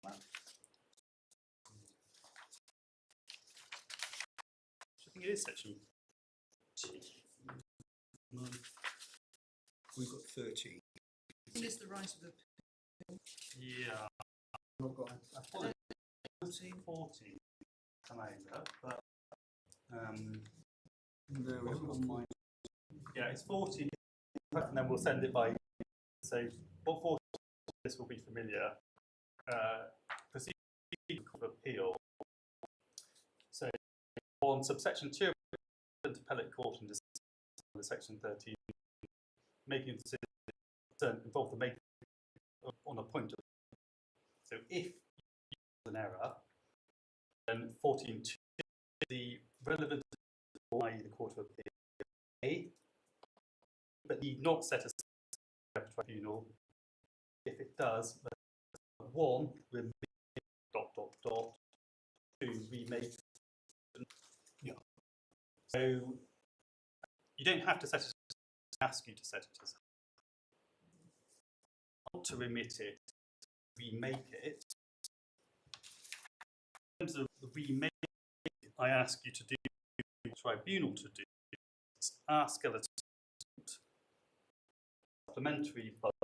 I think it is section. We've got 13. I think it's the right of the Yeah. I've got I thought it was 14 come over, but no, we haven't got on my, yeah, it's 14, and then we'll send it by. So what 14 this will be familiar. Procedure of appeal. So on subsection 2 of the appellate court and under section 13, making a decision involve the making on a point of. So if an error, then 14.2 the relevant, i.e. the Court of Appeal, but need not set a tribunal. If it does, 1 remake ... to remake. Yeah. So you don't have to set it. Ask you to set it as not to remit it, remake it. In terms of the remake, I ask you to do the tribunal to do our skeleton supplementary but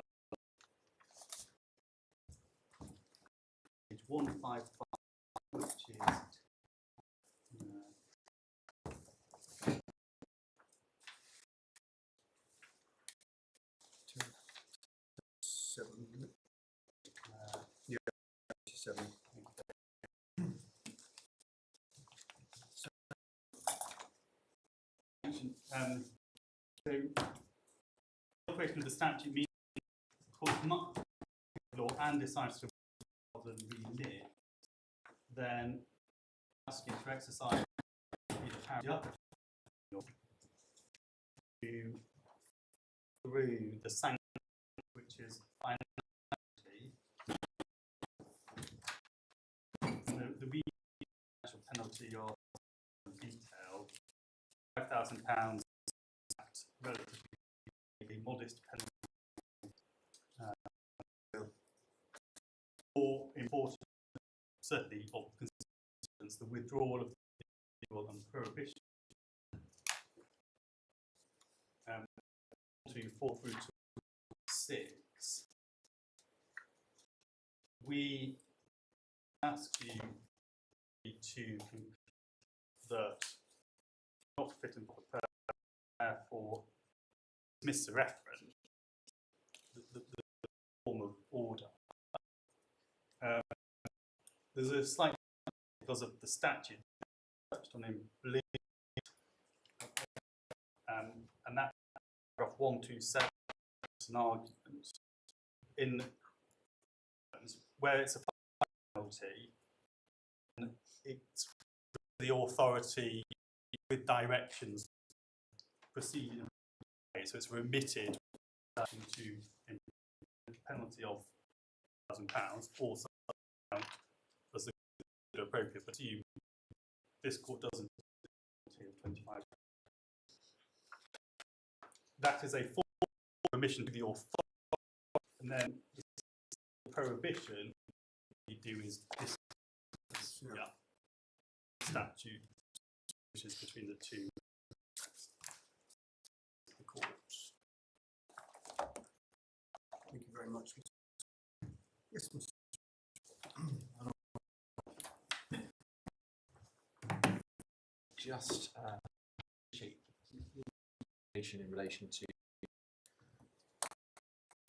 page 155, which is 7. Yeah, 7. So, the operation of the statute means the court must law and decides to rather than remit, then ask you to exercise the power of the upper tribunal to through the sanction, which is finality. The actual penalty of detail, £5,000, relatively modest penalty. Or important, certainly of consistency, the withdrawal of the and prohibition. 4 through to 6. We ask you to that not fit in for purpose, therefore dismiss the reference, the form of order. There's a slight because of the statute touched on in blue, and that paragraph 127 is an argument in where it's a penalty, and it's the authority with directions proceeding. So it's remitted to a penalty of £1,000 or something as the appropriate, but you, this court doesn't of 25. That is a full remission to the authority, and then the prohibition you do is this statute, which is between the two. The courts. Thank you very much. Yes, Mr. Just in relation to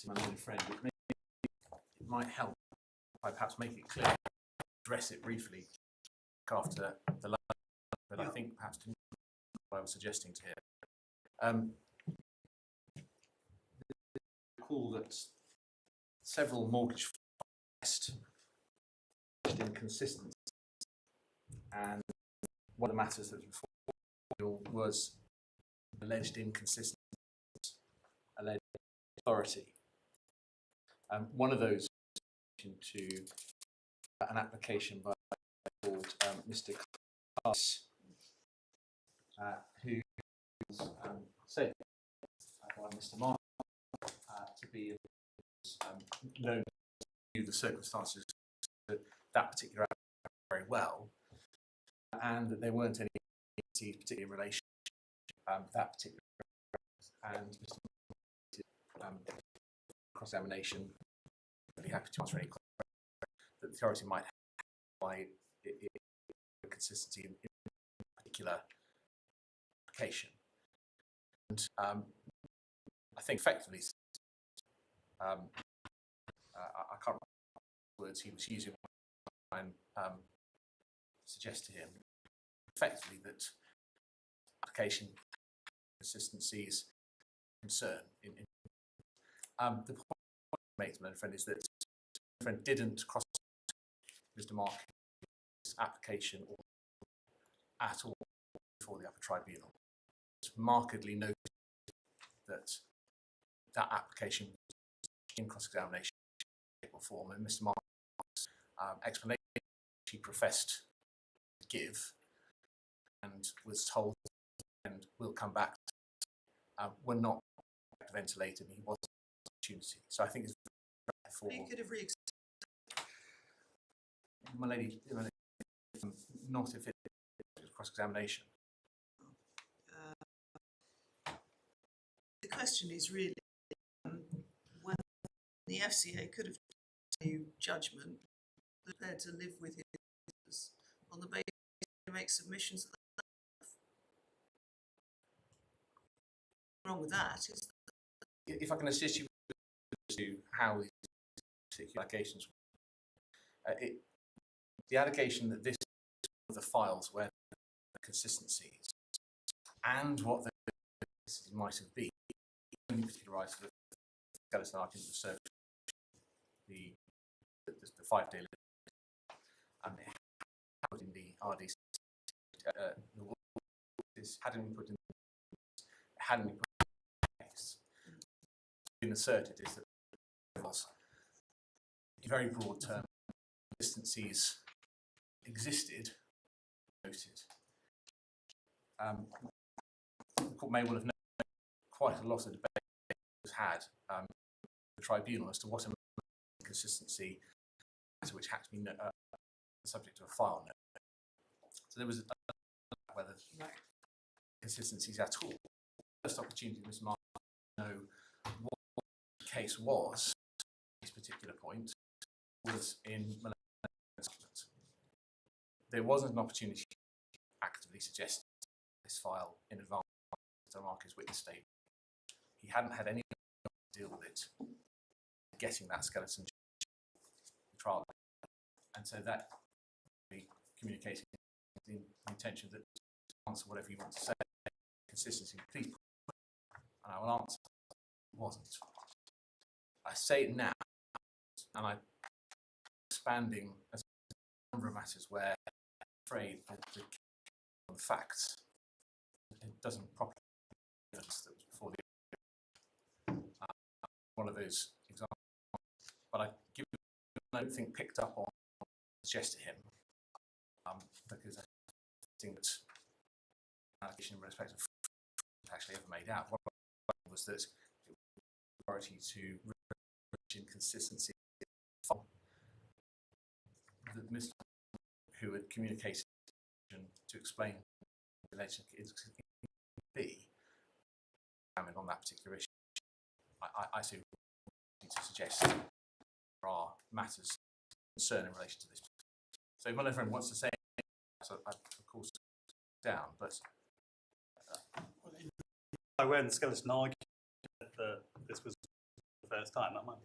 my own friend, it might help by perhaps making it clear, address it briefly after the last, but I think perhaps to what I was suggesting to him. Recall that several mortgage funds inconsistencies, and one of the matters that was before was alleged inconsistencies, alleged authority. One of those to an application by called Mr. Class, who was said by Mr. Mark to be known to the circumstances of that particular application very well, and that there weren't any particular relation that particular and Mr. Cross-examination. I'd be happy to answer any questions that the authority might have by consistency in a particular application. And I think effectively, I can't remember the words he was using and suggest to him effectively that application consistencies concern. The point I make to my friend is that my friend didn't cross Mr. Markou's application at all before the Upper Tribunal. It's markedly noted that that application was in cross-examination form, and Mr. Markou's explanation he professed to give and was told and will come back were not ventilated, and he wasn't an opportunity. So I think it's for You could have my lady, not if it was cross-examination. The question is really whether the FCA could have taken a judgment prepared to live with his on the basis to make submissions that wrong with that is If I can assist you to how these particular allegations the allegation that this is one of the files where the consistencies and what the consistencies might have been only particularised for the skeleton argument of service, the 5-day limit, and it put in the RDC, hadn't been put in, hadn't been put in the case. What's been asserted is that there was, in very broad terms, consistencies existed, noted. The court may well have known quite a lot of debate was had the tribunal as to what a consistency which had to be the subject of a file note. So there was whether consistencies at all. The first opportunity Mr. Mark to know what the case was at this particular point was in Malaysia. There wasn't an opportunity to actively suggest this file in advance of Markou's witness statement. He hadn't had any to deal with it, getting that skeleton trial, and so that communicating the intention that answer whatever you want to say, consistency, please, and I will answer. It wasn't. I say it now, and I'm expanding as a number of matters where I'm afraid that the facts it doesn't properly evidence that was before the one of those examples, but I don't think picked up on suggest to him because I think that allegation in respect of actually ever made out. One was that it was the authority to reach inconsistency that Mr. who had communicated to explain the alleged be on that particular issue. I see to suggest there are matters of concern in relation to this. So if my friend wants to say so I of course down, but when the skeleton argued that this was the first time, that might.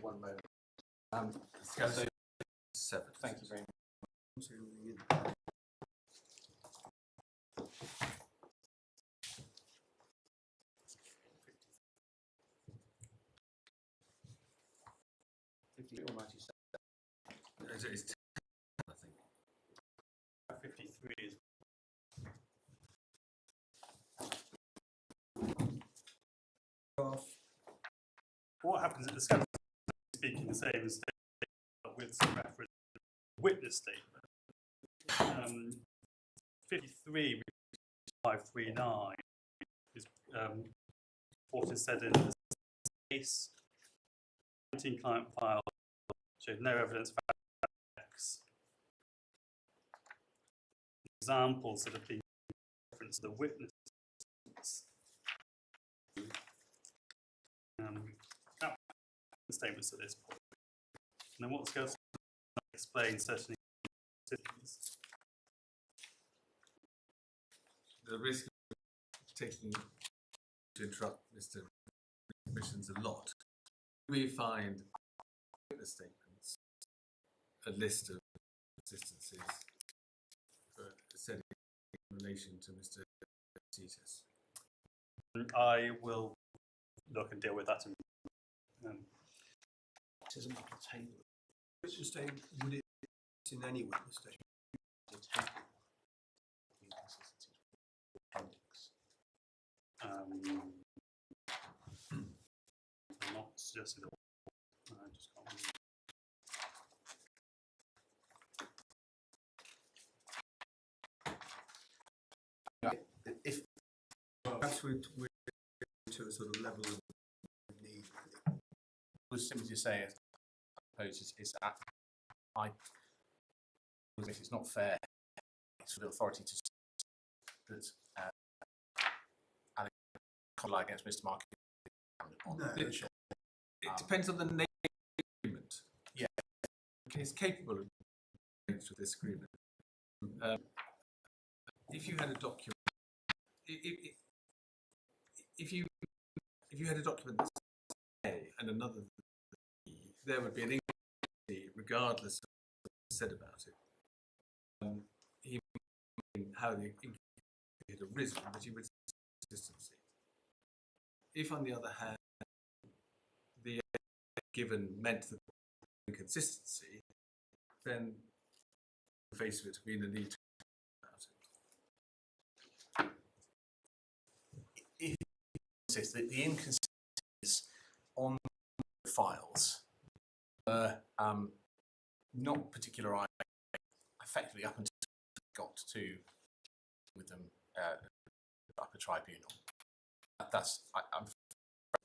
one moment. So 7. Thank you very much. It's 10, I think. 53 is what happens at the Scotland speaking the same as with some reference to witness statement. 53.539 is what is said in the case. 19 client file showed no evidence of X. Examples that have been referenced to the witness statements at this point. And then what's going to explain certain inconsistencies. The risk of taking to interrupt Mr. Missions a lot. We find witness statements a list of inconsistencies said in relation to Mr. Cetus. I will look and deal with that. Witness statement, would it in any witness statement? I'm not suggesting that. I just can't remember. If Perhaps we're to a sort of level of need. was simply to say, I suppose, is that it's not fair for the authority to that lie against Mr. Markou. No, It depends on the nature of the agreement. Yeah. It's capable of nature of this agreement. If you had a document, if you had a document that's A and another B, there would be an inconsistency regardless of what was said about it. He how the inconsistency had arisen, but he would consistency. If, on the other hand, the given meant that inconsistency, then the face of it would be in a need to about it. If insists that the inconsistencies on the files were not particular, effectively up until got to with them Upper Tribunal.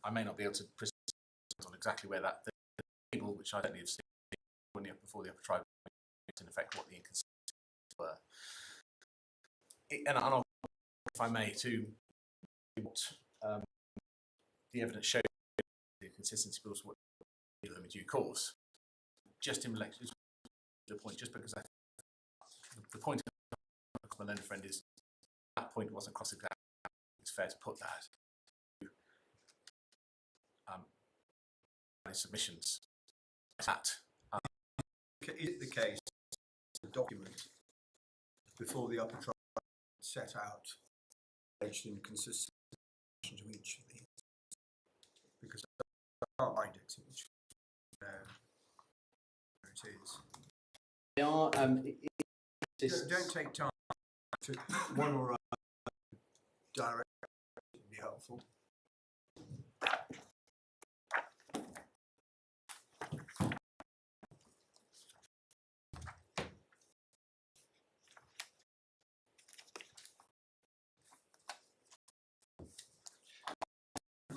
I may not be able to present on exactly where that the table, which I don't need to see before the Upper Tribunal, in effect what the inconsistencies were. And I'll, if I may, to what the evidence showed the consistency, but also what them in due course. Just in relation to the point, just because the point of my learned friend is that point wasn't cross-examined. It's fair to put that. Submissions. That is it the case the document before the Upper Tribunal set out alleged inconsistencies to each of these? Because I can't find it, which where it is. they are. Don't take time to one or other direct would be helpful.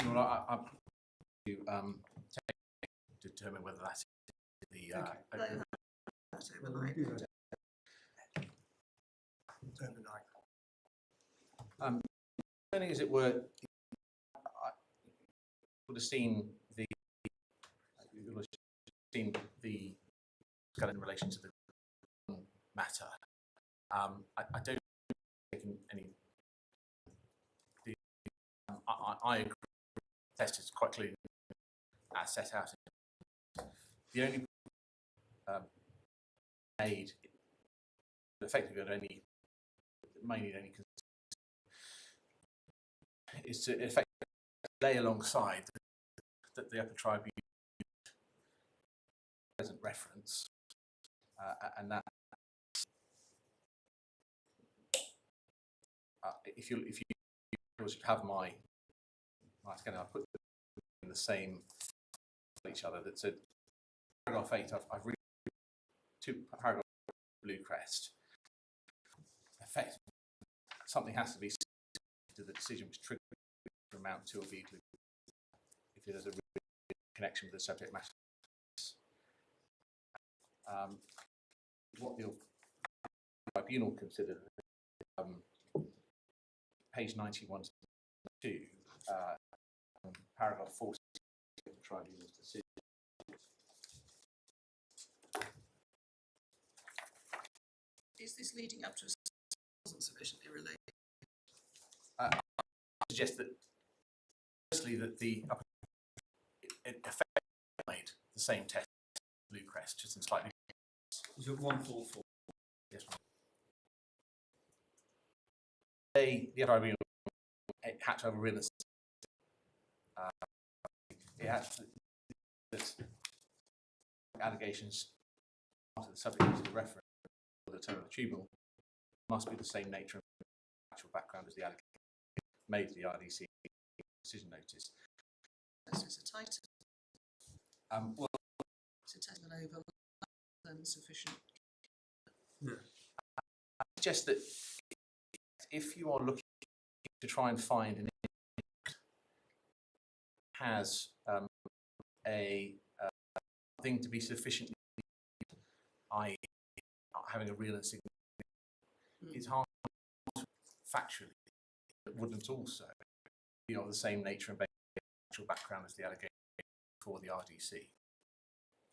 Well, I to determine whether that's the That's overnight. Overnight. Turning, as it were, I would have seen the in relation to the matter. I don't take any. I agree. The test is quite clearly set out. The only made effectively only mainly only is to effectively lay alongside that the Upper Tribunal present reference, and that if you have my scanner, I'll put them in the same each other. That's a paragraph 8. I've read two paragraphs of Blue Crest. Effectively, something has to be to the decision which triggers the amount to or be included if there's a real connection with the subject matter. What the tribunal considered, page 91 to 2, paragraph 40 of the tribunal's decision. Is this leading up to a wasn't sufficiently related? I suggest that, firstly, that it effectively made the same test as Blue Crest, just in slightly. Is it 144? Yes. The tribunal had to have a real it had that allegations after the subject of the reference or the term of the tribunal must be the same nature and actual background as the allegation made to the RDC decision notice. This is a title. Well, It's a test that over than sufficient. I suggest that if you are looking to try and find an has a thing to be sufficiently, i.e., having a real and significant, it's hard factually that wouldn't also be of the same nature and actual background as the allegation for the RDC.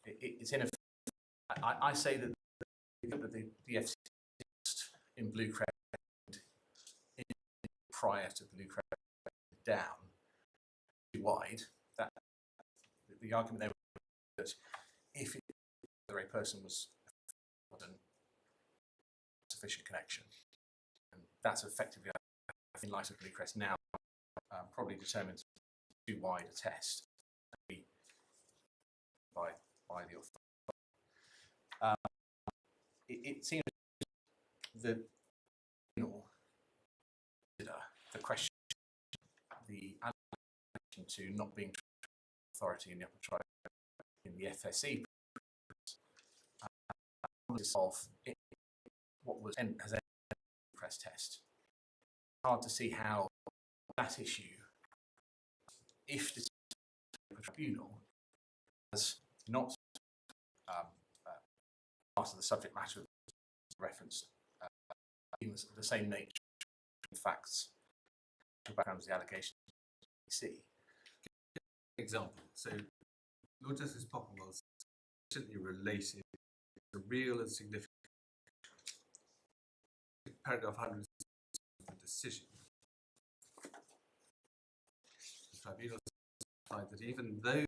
It's in a. I say that the FCC in Blue Crest prior to Blue Crest down too wide. That the argument there was that if whether a person was than sufficient connection, and that's effectively, in light of Blue Crest now, probably determines too wide a test by the authority. It seems that the question, the allegation to not being authority in the Upper Tribunal in the FSE of what was as a press test. Hard to see how that issue, if the tribunal has not part of the subject matter of reference, the same nature of facts, background as the allegation you see. Example. So, Lord Justice Poppenwell's sufficiently related to real and significant. Paragraph 100 of the decision. The tribunal specified that even though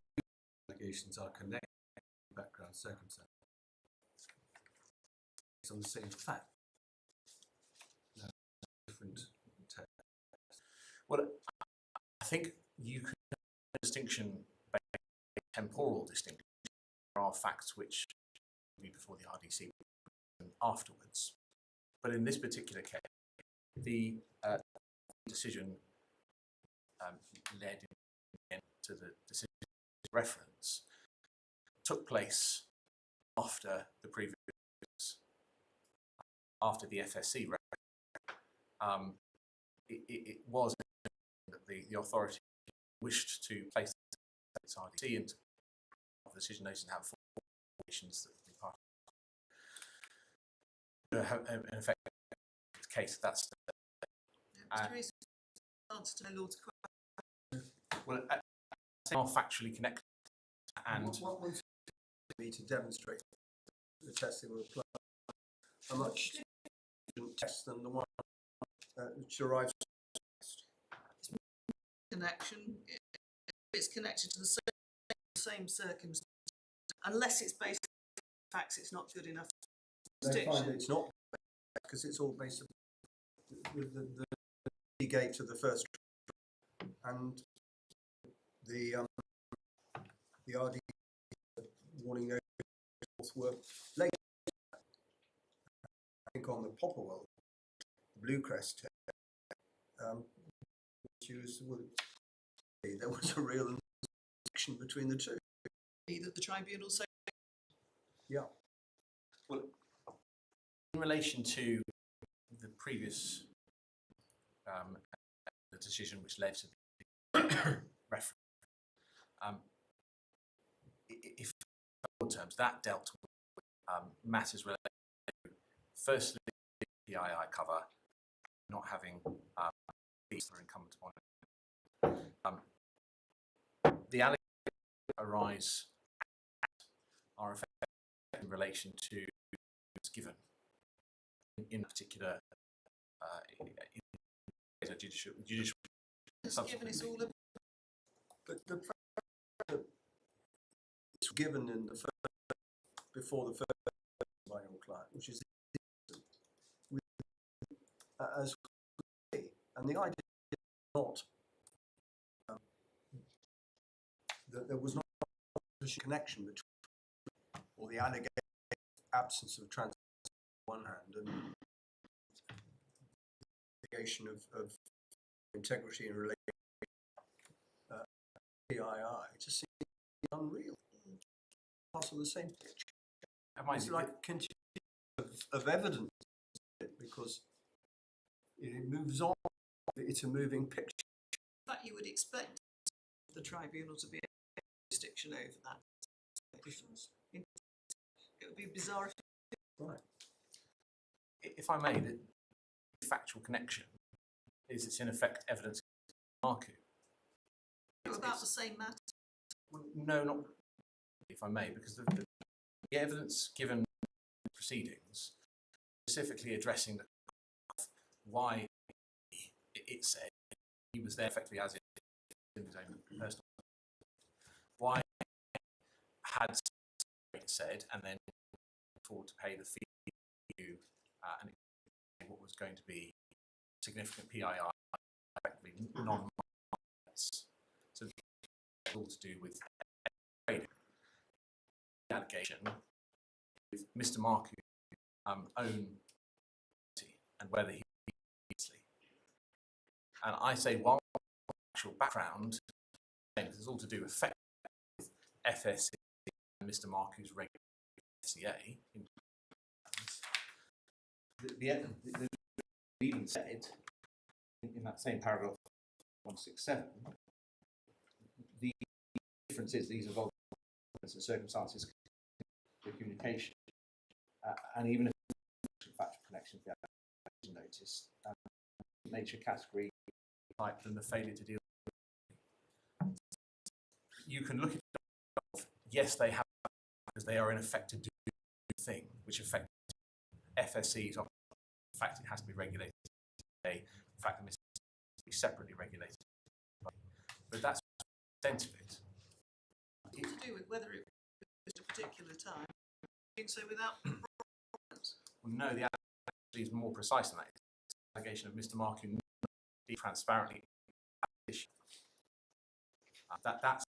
allegations are connected to background circumstances, it's on the same fact. No, different text. Well, I think you could make a distinction, a temporal distinction. There are facts which will be before the RDC and afterwards. But in this particular case, the decision led to the decision reference took place after the previous, after the FSC reference. It was that the authority wished to place its RDC into the decision notice and have four that be part of in effect the case. That's Mr. Rees, answer to my Lord's question. well, they are factually connected, and what wants me to demonstrate the test they will apply a much different test than the one which arrives. Connection, if it's connected to the same circumstance, unless it's based on facts, it's not good enough. They find that it's not, because it's all based with the he gave to the first and the RD warning notice were later. I think on the Popperwell, the Blue Crest there was a real connection between the two. that the tribunal so. Yeah. Well, in relation to the previous the decision which led to the reference, if in terms that dealt with matters related to, firstly, PII cover, not having fees that are incumbent upon it. The allegations that arise are effective in relation to what's given in particular in judicial Given it's all a But the fact that it's given in the first, before the first by your client, which is with, as and the idea is not that there was not a connection between, or the allegation absence of transfer on one hand and allegation of integrity and relation PII. It just seems unreal. Part of the same picture. It's like continuity of evidence, because it moves on. It's a moving picture. In fact, you would expect the tribunal to be a jurisdiction over that. It would be bizarre if. Right. If I may, the factual connection is it's in effect evidence Markou. About the same matter. Well, no, not if I may, because the evidence given in the proceedings specifically addressing the why it said he was there effectively as in his own personal why had said and then forward to pay the fee and what was going to be significant PII effectively non-monetary. So it's all to do with trading. The allegation with Mr. Markou own and whether he and I say while actual background this is all to do with FSC and Mr. Markou's regular FCA. The even said in that same paragraph 167, the difference is these involve the circumstances of communication, and even if factual connection to the notice, nature category type than the failure to deal with. You can look at it, yes, they have, because they are in effect to do the thing, which affects FSCs. In fact, it has to be regulated. The fact that it has to be separately regulated. But that's the extent of it. It's to do with whether it was at a particular time, doing so without problems. Well, no, the allegation is more precise than that. It's the allegation of Mr. Markou not being transparently issue. That's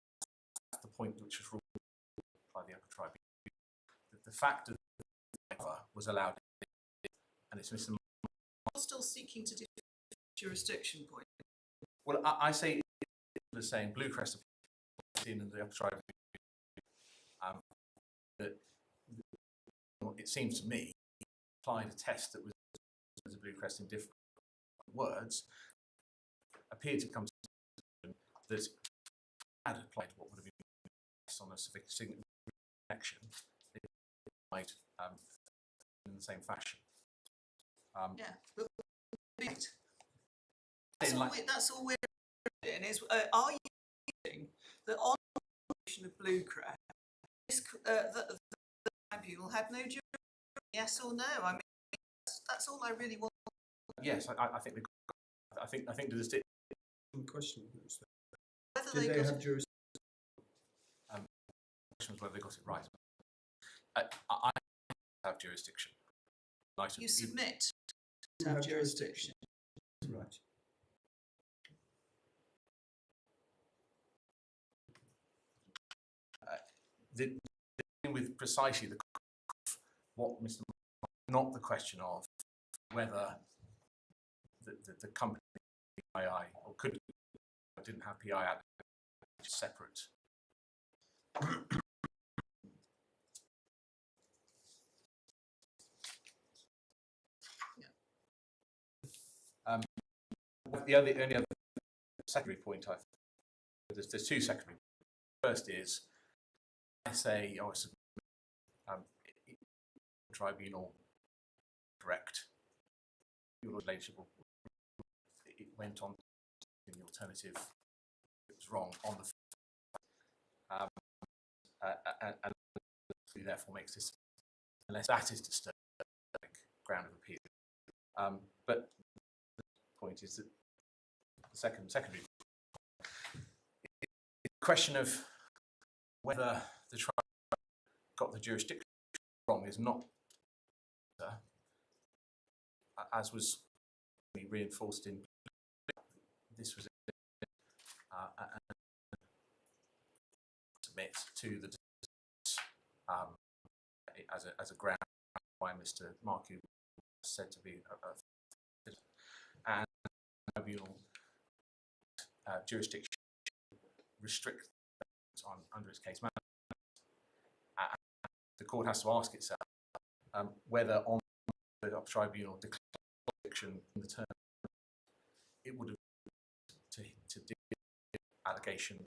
the point which was ruled by the Upper Tribunal. The fact that the cover was allowed, and it's Mr. You're still seeking to defend jurisdiction point. Well, I say the same. Blue Crest in the Upper Tribunal that it seems to me applied a test that was a Blue Crest in different words appeared to come to the conclusion that had applied what would have been based on a significant connection, it applied in the same fashion. Yeah, but that's all we're doing is are you saying that on the condition of Blue Crest, the tribunal had no jurisdiction? Yes or no? I mean, that's all I really want. Yes, I think the distinction. Question was Whether did they have jurisdiction? The question was whether they got it right. I have jurisdiction. You submit to have jurisdiction. Right. Dealing with precisely the what Mr. Not the question of whether the company PII or could didn't have PII separate The only other secondary point there's two secondary. First is I say tribunal correct. Your relationship it went on in the alternative. It was wrong on the and therefore makes this unless that is disturbed ground of appeal. But the point is that the secondary question of whether the trial got the jurisdiction wrong is not, as was reinforced in this was submit to the as a ground by Mr. Markou said to be and tribunal jurisdiction restrict on under its case management. The court has to ask itself whether on the Upper Tribunal declared jurisdiction in the term it would have to deal with allegation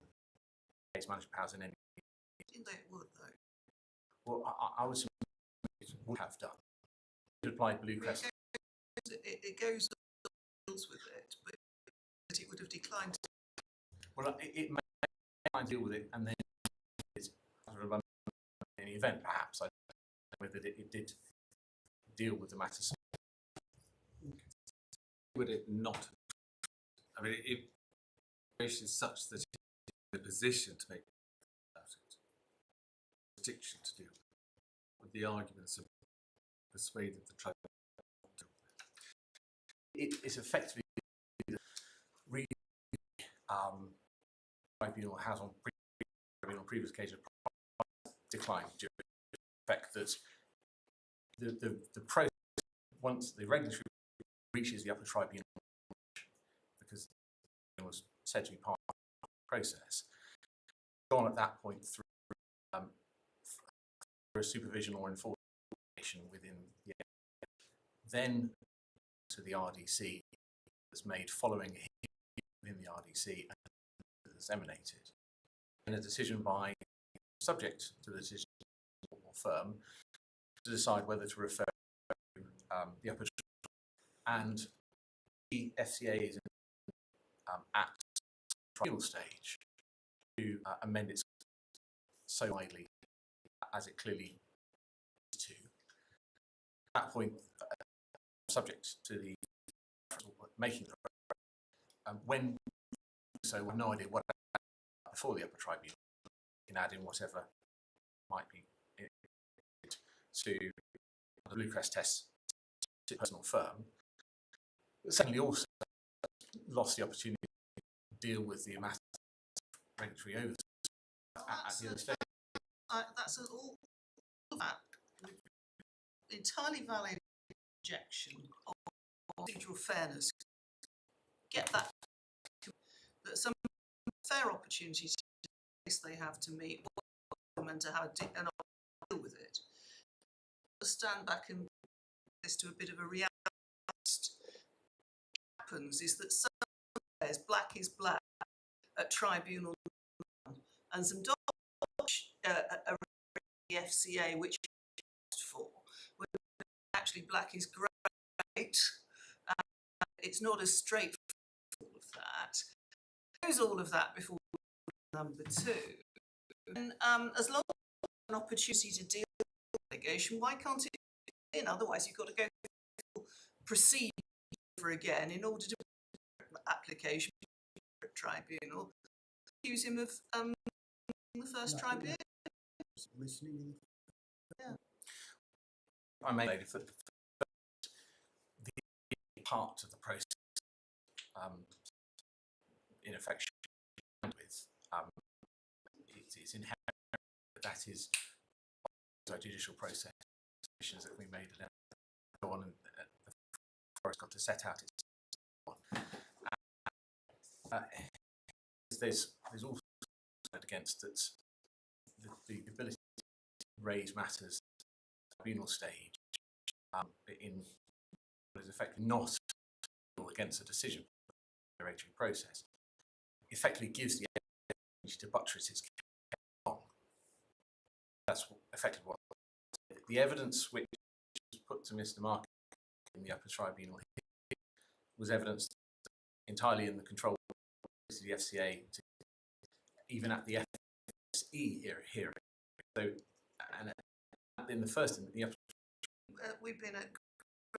case management powers in any. Didn't they would though? Well, I would would have done. It applied Blue Crest. It goes deals with it, but it would have declined. Well, it may decline to deal with it, and then it's in any event, perhaps. I don't know whether it did deal with the matters. Would it not? I mean, if the situation is such that it's in a position to make jurisdiction to deal with the arguments of persuaded the tribunal. It's effectively the tribunal has on previous occasions declined due to the fact that the process once the regulatory reaches the Upper Tribunal because it was said to be part of the process, gone at that point through a supervision or enforcement within the then to the RDC that's made following within the RDC and has emanated, and a decision by subject to the decision or firm to decide whether to refer to the Upper Tribunal, and the FCA is at tribunal stage to amend its so widely as it clearly needs to. At that point, subject to the making the when so we've no idea what before the Upper Tribunal can add in whatever might be to the Blue Crest test to personal firm. But secondly, also lost the opportunity to deal with the matter of regulatory oversight at the other stage. That's all of that entirely valid objection of procedural fairness. Get that some fair opportunities they have to meet and to how to deal with it. Stand back and this to a bit of a reality. What happens is that some says black is black at tribunal and some are the FCA which for when actually black is great. It's not as straightforward as that. There's all of that before number two. And as long as there's an opportunity to deal with litigation, why can't it be in? Otherwise, you've got to go proceed over again in order to application tribunal. Accuse him of the first tribunal. Listening. Yeah. I may add that the part of the process in effect with it's inherent that is our judicial process decisions that we made and go on and the forest got to set out its there's also against that the ability to raise matters at the tribunal stage in what is effectively not against a decision the regulatory process, effectively gives the agency to buttress its case on. That's effectively what the evidence which was put to Mr. Markou in the Upper Tribunal was evidence entirely in the control of the FCA, even at the FSE hearing. So, and in the first, in the Upper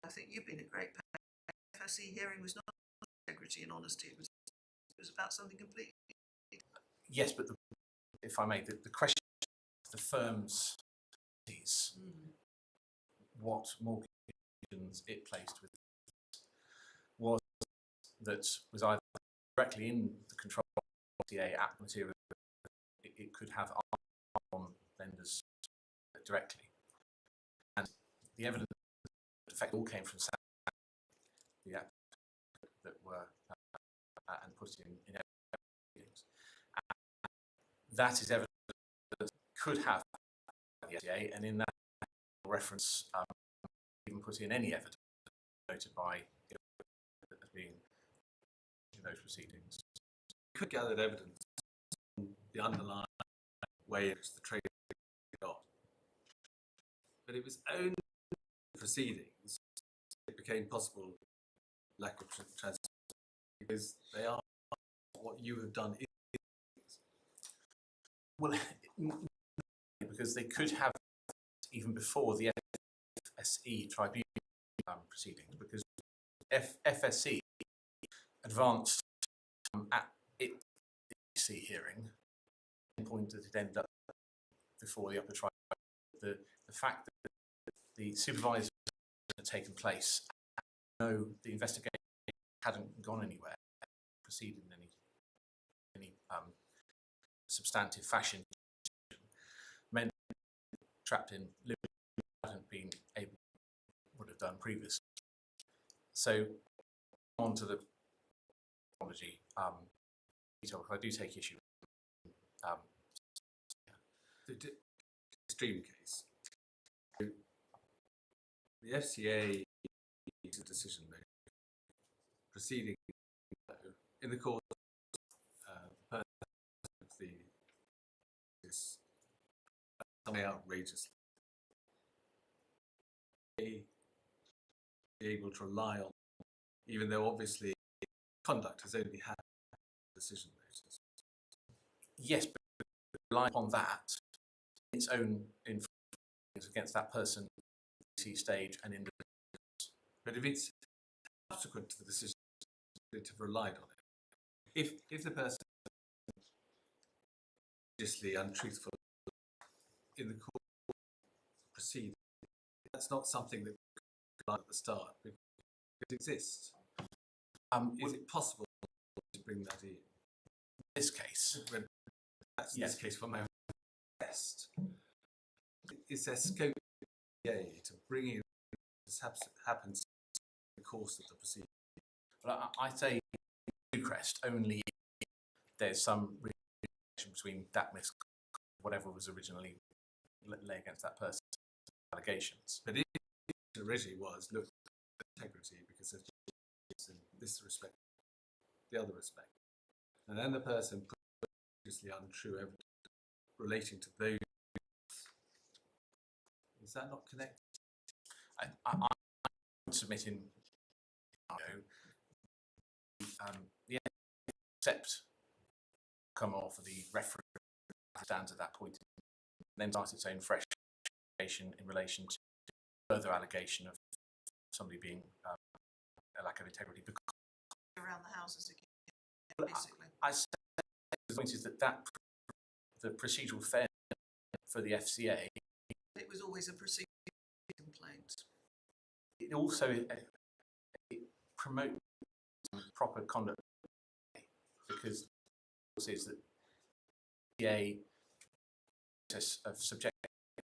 I think you've been at great pain. FSE hearing was not integrity and honesty. It was about something completely. yes, but if I may, the question of the firm's what mortgages it placed with was that was either directly in the control of the FCA at material, it could have on lenders directly, and the evidence effect all came from the app that were and put in evidence. That is evidence that could have the FCA, and in that reference, even put in any evidence noted by as being in those proceedings. You could gather evidence on the underlying way in which the trade got, but it was only proceedings it became possible lack of transparency, because they are what you have done. Well, because they could have even before the FSE tribunal proceedings, because FSE advanced at its hearing, the point that it ended up before the Upper Tribunal. The fact that the supervisor had taken place, no, the investigation hadn't gone anywhere, proceeded in any substantive fashion, meant trapped in limbo hadn't been able would have done previously. So on to the technology detail, because I do take issue The extreme case. The FCA is a decision maker proceeding in the course of this something outrageous. Be able to rely on, even though obviously conduct has only had decision makers. yes, but rely upon that its own influence against that person at the stage and in the. But if it's subsequent to the decision, it have relied on it. If the person is religiously untruthful in the court proceeding, that's not something that at the start, because it exists. Is it possible to bring that in? This case, When that's yes. this case for my best. Is there scope to bring in this happens in the course of the proceeding? Well, I say Newcrest only if there's some relation between that whatever was originally laid against that person, allegations. But it originally was look at integrity because there's in this respect, the other respect, and then the person put previously untrue evidence relating to those. Is that not connected? I'm submitting, the accept come off of the reference stands at that point, and then starts its own fresh investigation in relation to further allegation of somebody being a lack of integrity. Because Around the houses again, basically. I say the point is that the procedural fairness for the FCA. It was always a procedural complaint. It also it promotes proper conduct, because it says that the process of subject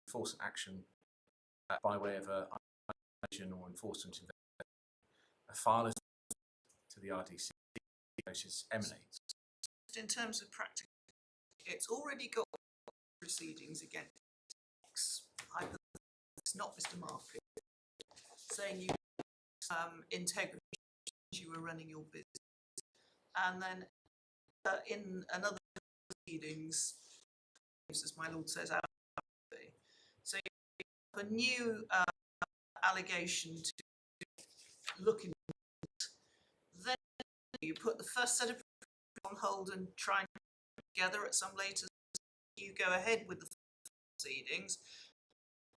enforcement action by way of a or enforcement a file to the RDC notice emanates. In terms of practice, it's already got proceedings against it's not Mr. Markou saying you integrity you were running your business. And then in another proceedings, as my lord says, so you have a new allegation to look into it. Then you put the first set of on hold and try and put it together at some later stage. You go ahead with the proceedings,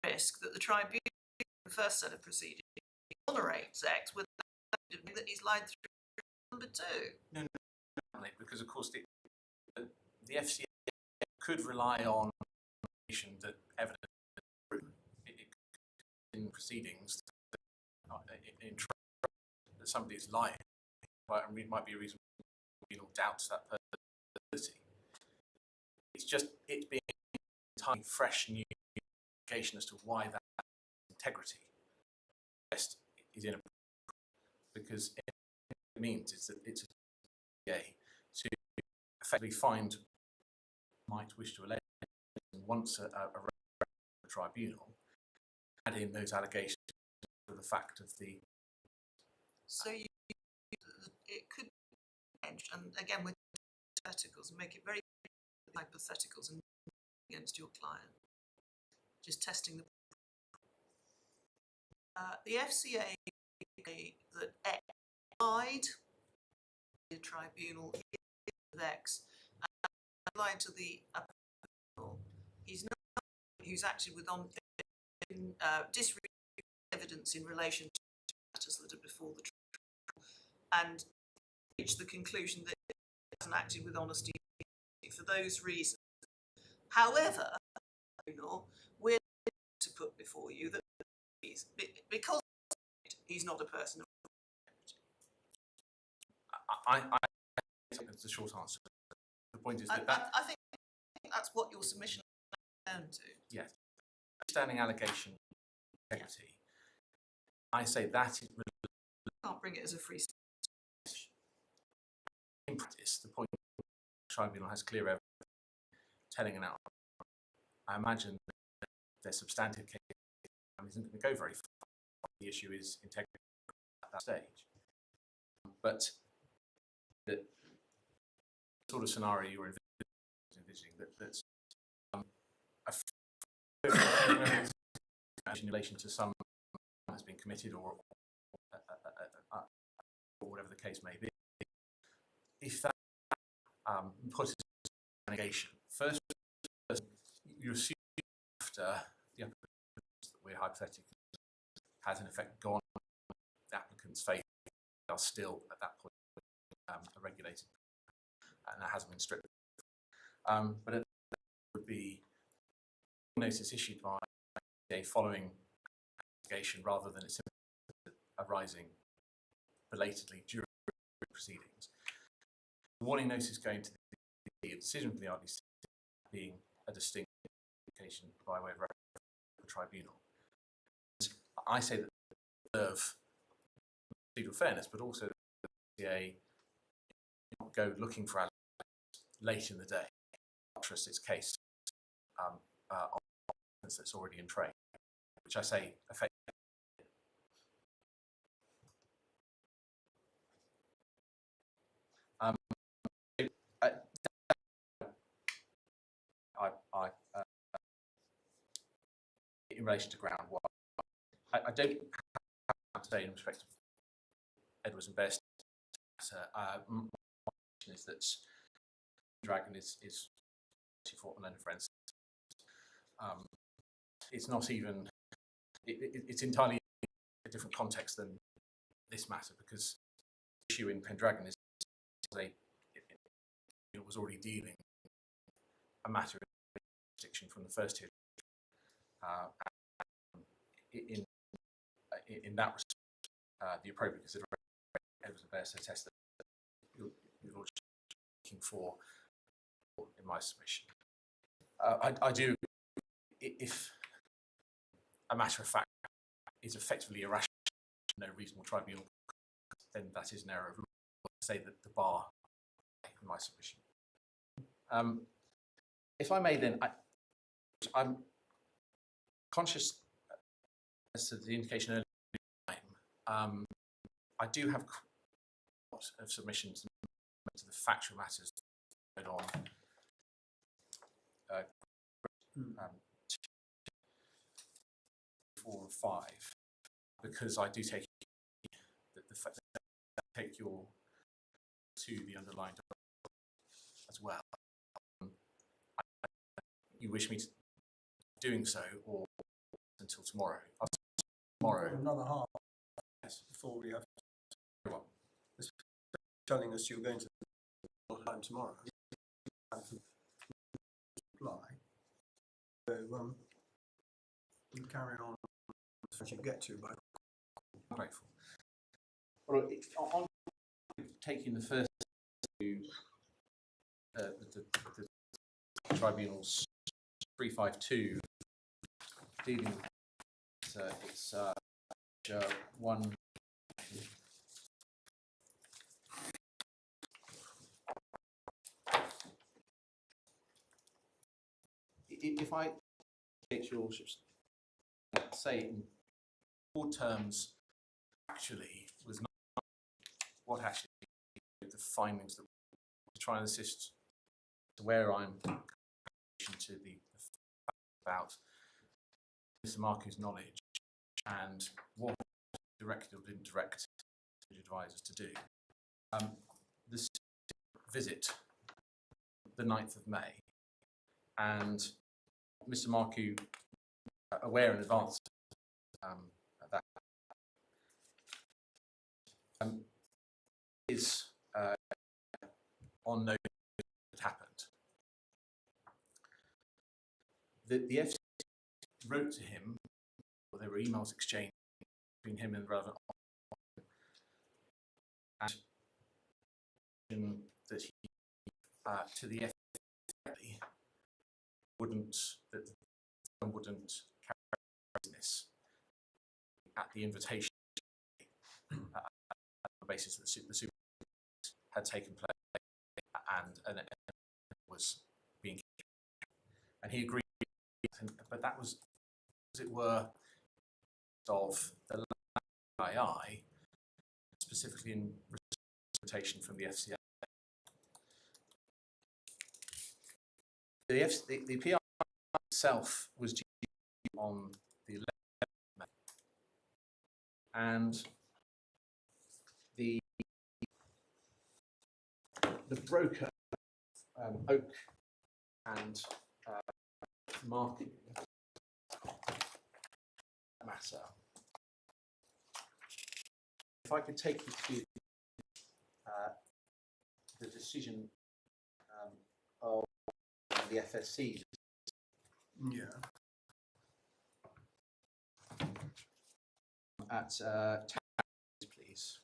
risk that the tribunal, the first set of proceedings, tolerates X with that he's lied through number two. No, because of course the FCA could rely on information that evidence in proceedings in that somebody is lying. It might be a reason doubts that person's ability. It's just it being entirely fresh new indication as to why that integrity test is inappropriate, because it means is that it's a to effectively find might wish to allege once a tribunal add in those allegations for the fact of the. So it could change, and again with hypotheticals, make it very hypotheticals and against your client, just testing the FCA that X lied, the tribunal with X, and applied to the Upper Tribunal. He's not who's acted with disregarding evidence in relation to matters that are before the tribunal, and reached the conclusion that he hasn't acted with honesty for those reasons. However, we're to put before you that because he's not a person of integrity. I think that's the short answer. The point is that I think that's what your submission is down to. Yes, standing allegation integrity. I say that is really Can't bring it as a free speech. in practice. The point the tribunal has clear evidence telling an outcome. I imagine that their substantive case isn't going to go very far. The issue is integrity at that stage. But the sort of scenario you're envisioning that's in relation to some has been committed or whatever the case may be. If that puts an allegation, first you assume after the applicant that we're hypothetically has in effect gone, the applicant's faith are still at that point a regulated and that hasn't been stripped. But it would be notice issued by a following investigation rather than it simply arising belatedly during proceedings. The warning notice going to the decision from the RDC being a distinct indication by way of the tribunal. I say that they deserve procedural fairness, but also that the RDCA not go looking for allegations late in the day, trust its case on evidence that's already in train, which I say effectively. In relation to ground one, I don't have to say in respect of Edwards and Best. My question is that Dragon is Fortman and friends. It's not even. It's entirely a different context than this matter, because the issue in Pendragon is it was already dealing a matter of jurisdiction from the first hearing. In that respect, the appropriate consideration Edwards and Best test that you're looking for in my submission. I do, if a matter of fact is effectively irrational, no reasonable tribunal, then that is an error of law. I say that the bar in my submission. If I may then, I'm conscious as to the indication earlier in time. I do have of submissions to the factual matters going on. 4 and 5, because I do take the fact that I take your to the underlying document as well. You wish me to doing so, or until tomorrow? Tomorrow. Another half Yes. before we have Well, telling us you're going to time tomorrow. Reply. So you carry on as you get to, but I'm grateful. Well, on taking the first to the tribunal's 352 dealing with it's one. If I take your lordship's say in broad terms, actually was not what actually the findings that to try and assist to where I'm to the about Mr. Markou's knowledge and what directed or didn't direct the advisors to do. This visit, the 9th of May, and Mr. Markou, aware in advance that is on notice that happened. The FCA wrote to him, or there were emails exchanged between him and the relevant and that he to the FCA wouldn't carry business at the invitation on the basis that the super had taken place and was being, and he agreed. But that was, as it were, of the II, specifically in invitation from the FCA. The PR itself was due on the 11th of May, and the broker, Oak and Markou, matter. If I could take you to the decision of the FSC. yeah. At please.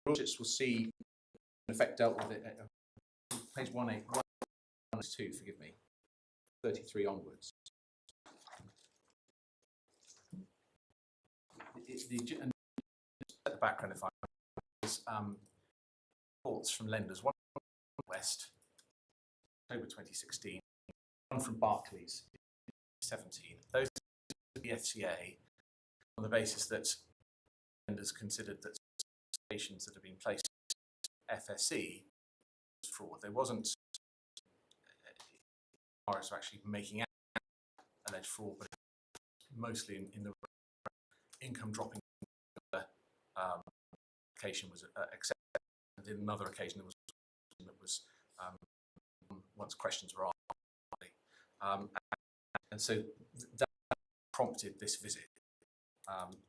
Lordships will see in effect dealt with it at page 182, forgive me, 33 onwards. And the background, if I is reports from lenders, one from West, October 2016, one from Barclays, 2017. Those are the FCA on the basis that lenders considered that stations that have been placed FSE was fraud. There wasn't RS actually making out alleged fraud, but mostly in the income dropping occasion was accepted, and in another occasion there was once questions were asked, and so that prompted this visit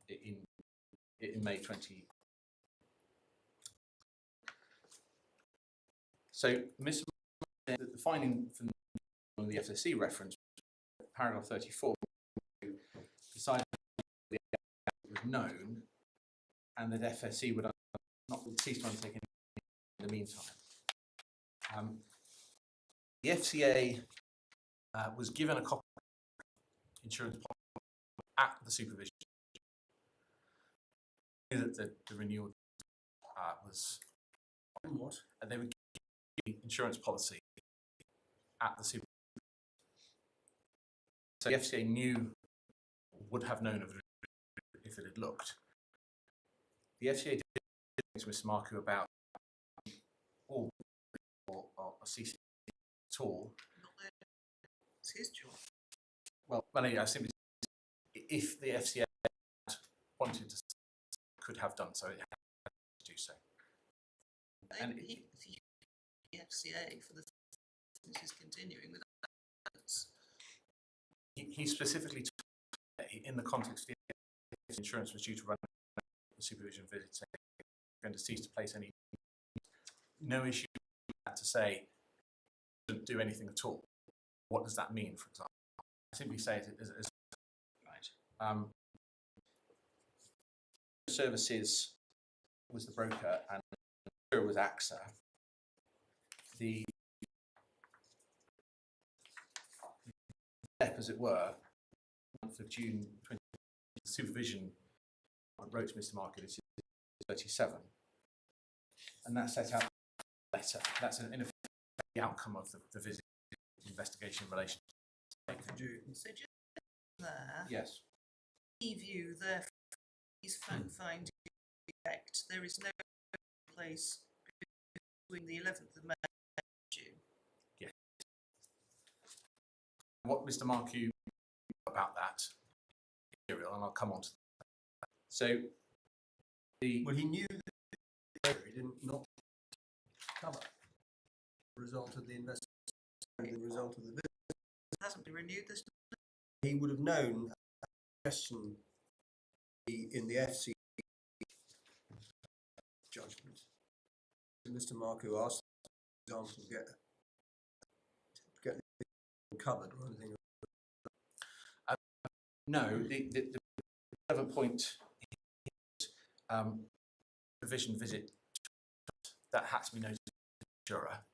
in May 20. So, Ms. The finding from the FSC reference, paragraph 34, decided that it was known and that FSC would not cease to undertake in the meantime. The FCA was given a copy of insurance policy at the supervision. that the renewal was What? they would give the insurance policy at the super. So the FCA knew, would have known of it if it had looked. The FCA did to Mr. Markou about all or ceasing at all. Not there. It's his job. Well, I simply, if the FCA wanted to, could have done so, it had to do so. And The FCA for the business is continuing with that. he specifically, in the context of the insurance was due to run the supervision visit, saying going to cease to place any, no issue to say didn't do anything at all. What does that mean, for example? I simply say it as right. Services was the broker and the insurer was AXA. The step, as it were, month of June 2020, supervision wrote to Mr. Markou, it's 37, and that set out a letter. That's in effect the outcome of the visit investigation in relation to June. So just there, Yes. view therefore is fact finding correct. There is no place between the 11th of May and June. Yes. What Mr. Markou about that material, and I'll come on to that. So the Well, he knew that he didn't not cover the result of the investigation, the result of the visit. It hasn't been renewed this time. He would have known a question in the FC judgment. Mr. Markou asked, for example, get the covered or anything. no, the relevant point is provision visit that had to be noted to the insurer.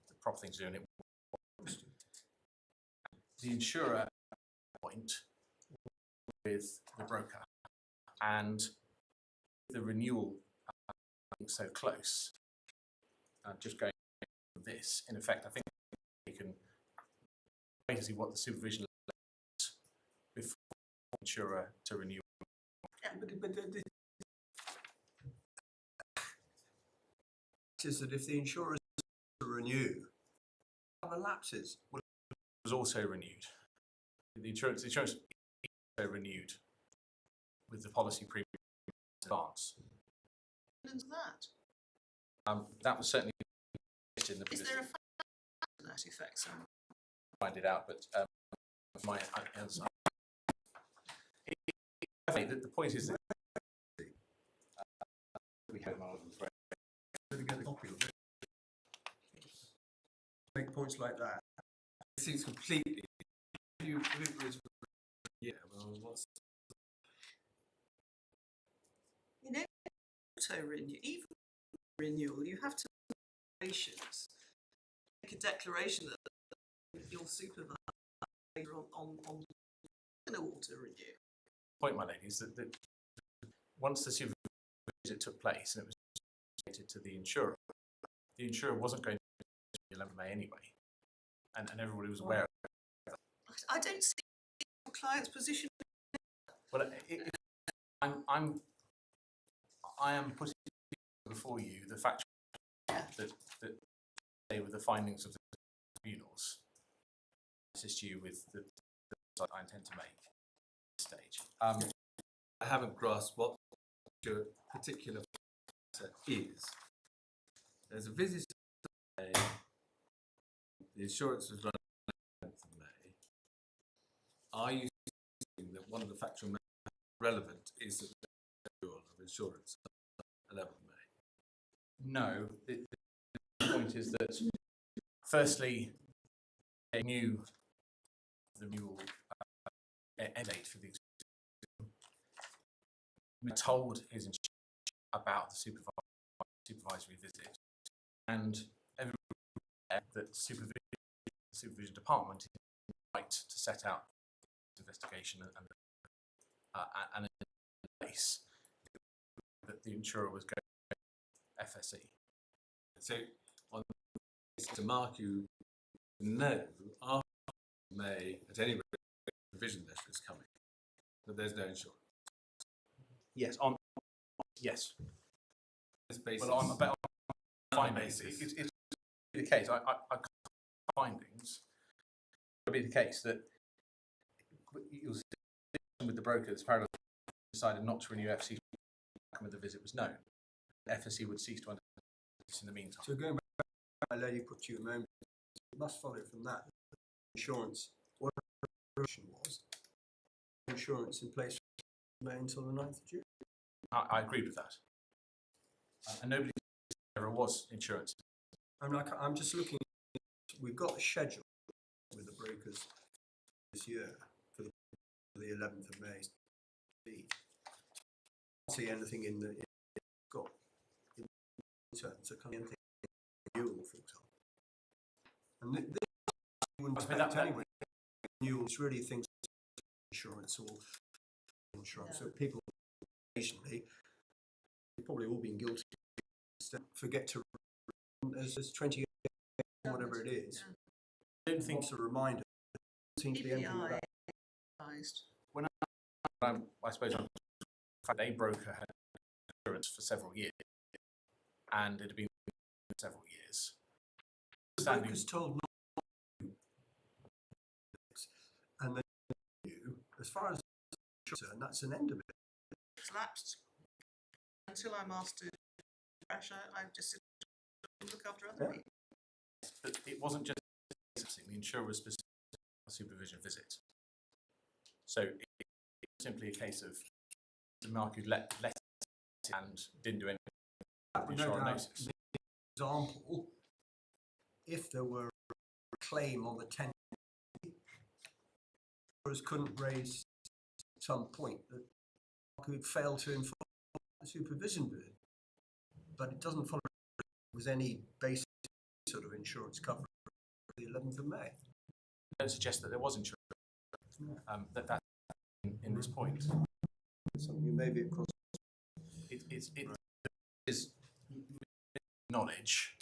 The proper thing to do, and it the insurer point with the broker, and the renewal being so close. Just going with this, in effect, I think you can wait to see what the supervision is before the insurer to renew. Yeah, but is that if the insurer is to renew, cover lapses. Was also renewed. The insurance also renewed with the policy premium in advance. When's that? That was certainly in the Is there a fact to that effect somewhere? find it out, but my answer. The point is that we have Better get a copy of it. Make points like that. It seems completely. If it was, yeah. Well, what's You know, auto renew, even renewal, you have to make a declaration that your supervisor on an auto renew. point, my lady, is that once the supervision visit took place and it was stated to the insurer wasn't going to the 11th of May anyway, and everybody was aware of it. I don't see your client's position. Well, I am putting before you the fact that they were the findings of the tribunals. Assist you with the I intend to make at this stage. I haven't grasped what your particular matter is. There's a visit to May. The insurance was run on the 11th of May. Are you saying that one of the factual matters relevant is that the renewal of insurance on the 11th of May? No, the point is that firstly, they knew the renewal end date for the exam. We told his insurer about the supervisory visit, and everyone aware that the supervision department is right to set out the investigation and in place. the insurer was going FSE. So on to Markou, no, after May, at any rate, provision letter is coming, but there's no insurance. Yes, yes. This basis, Well, on a findings, basis. it's the case. I findings. It would be the case that you'll see with the brokers, paragraph decided not to renew FSC when the visit was known. FSC would cease to undertake this in the meantime. So going back to my lady put to you a moment, it must follow from that insurance, what the was, insurance in place from May until the 9th of June. I agree with that. And nobody there was insurance. I'm just looking, we've got a schedule with the brokers this year for the 11th of May. I can't see anything in the got in terms of anything renewal, for example. And this wouldn't affect anyway. Renewals really things insurance or insurance. So people occasionally, they've probably all been guilty. Forget to as 20 whatever it is. I don't think What's a reminder? Seems to be anything like that. when I suppose a broker had insurance for several years, and it had been several years. The broker's told not to, and then you, as far as I'm concerned, that's an end of it. It's lapsed. Until I'm asked to crash, I just sit and look after other people. But it wasn't just the insurer was specific supervision visit. So it was simply a case of the Markou let it and didn't do anything. No doubt, example, if there were a claim on the 10th, insurers couldn't raise at some point that could fail to inform the supervision bid, but it doesn't follow there was any basic sort of insurance cover for the 11th of May. I don't suggest that there was insurance. That in this point. Something you may be across. It is knowledge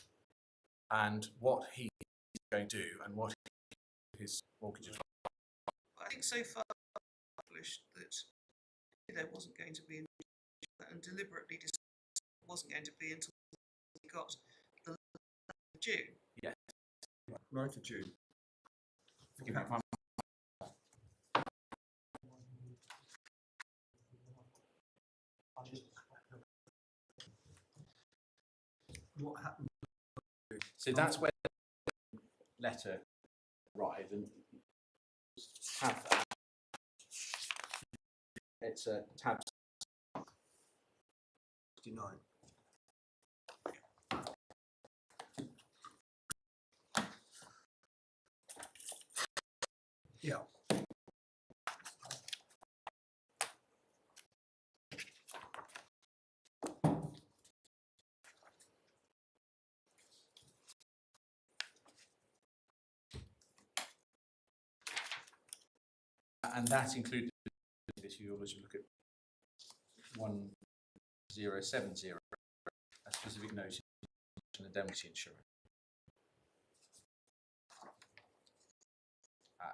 and what he's going to do and what his mortgage advisor. I think so far published that there wasn't going to be and deliberately wasn't going to be until we got the 9th of June. Yeah. 9th of June. Forgive me if I'm What happened? So that's where the letter arrived and have that. It's a tab 69. Yeah. and that included this. You always look at 1070, a specific notice on indemnity insurance.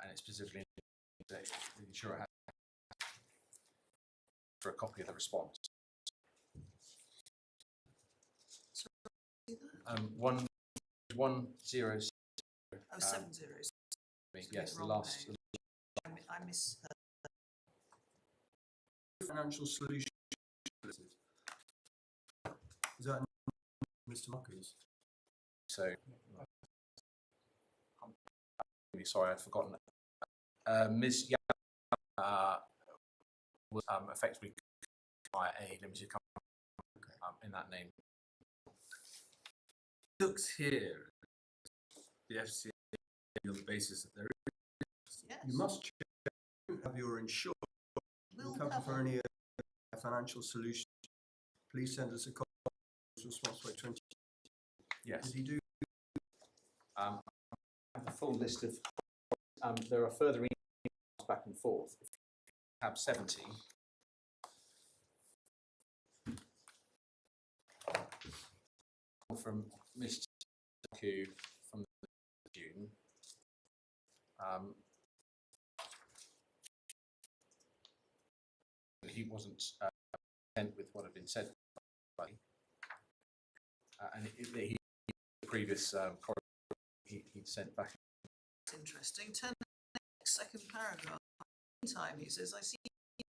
And it specifically the insurer has for a copy of the response. One 100. Oh, 70. Yes, the last. I miss. Financial solution. Is that Mr. Markou's? So, I'm really sorry, I'd forgotten that. Ms. Was effectively by a limited company in that name. Looks here, the FCA on the basis that there is. Yes. You must have your insured Will cover for cover. any financial solution. Please send us a copy of the response by 20. Yes. Did he do? I have the full list of. There are further emails back and forth. Tab 70. from Mr. Markou from June. He wasn't content with what had been said, and he previous he'd sent back. It's interesting. Turn to the next second paragraph. Meantime, he says, I see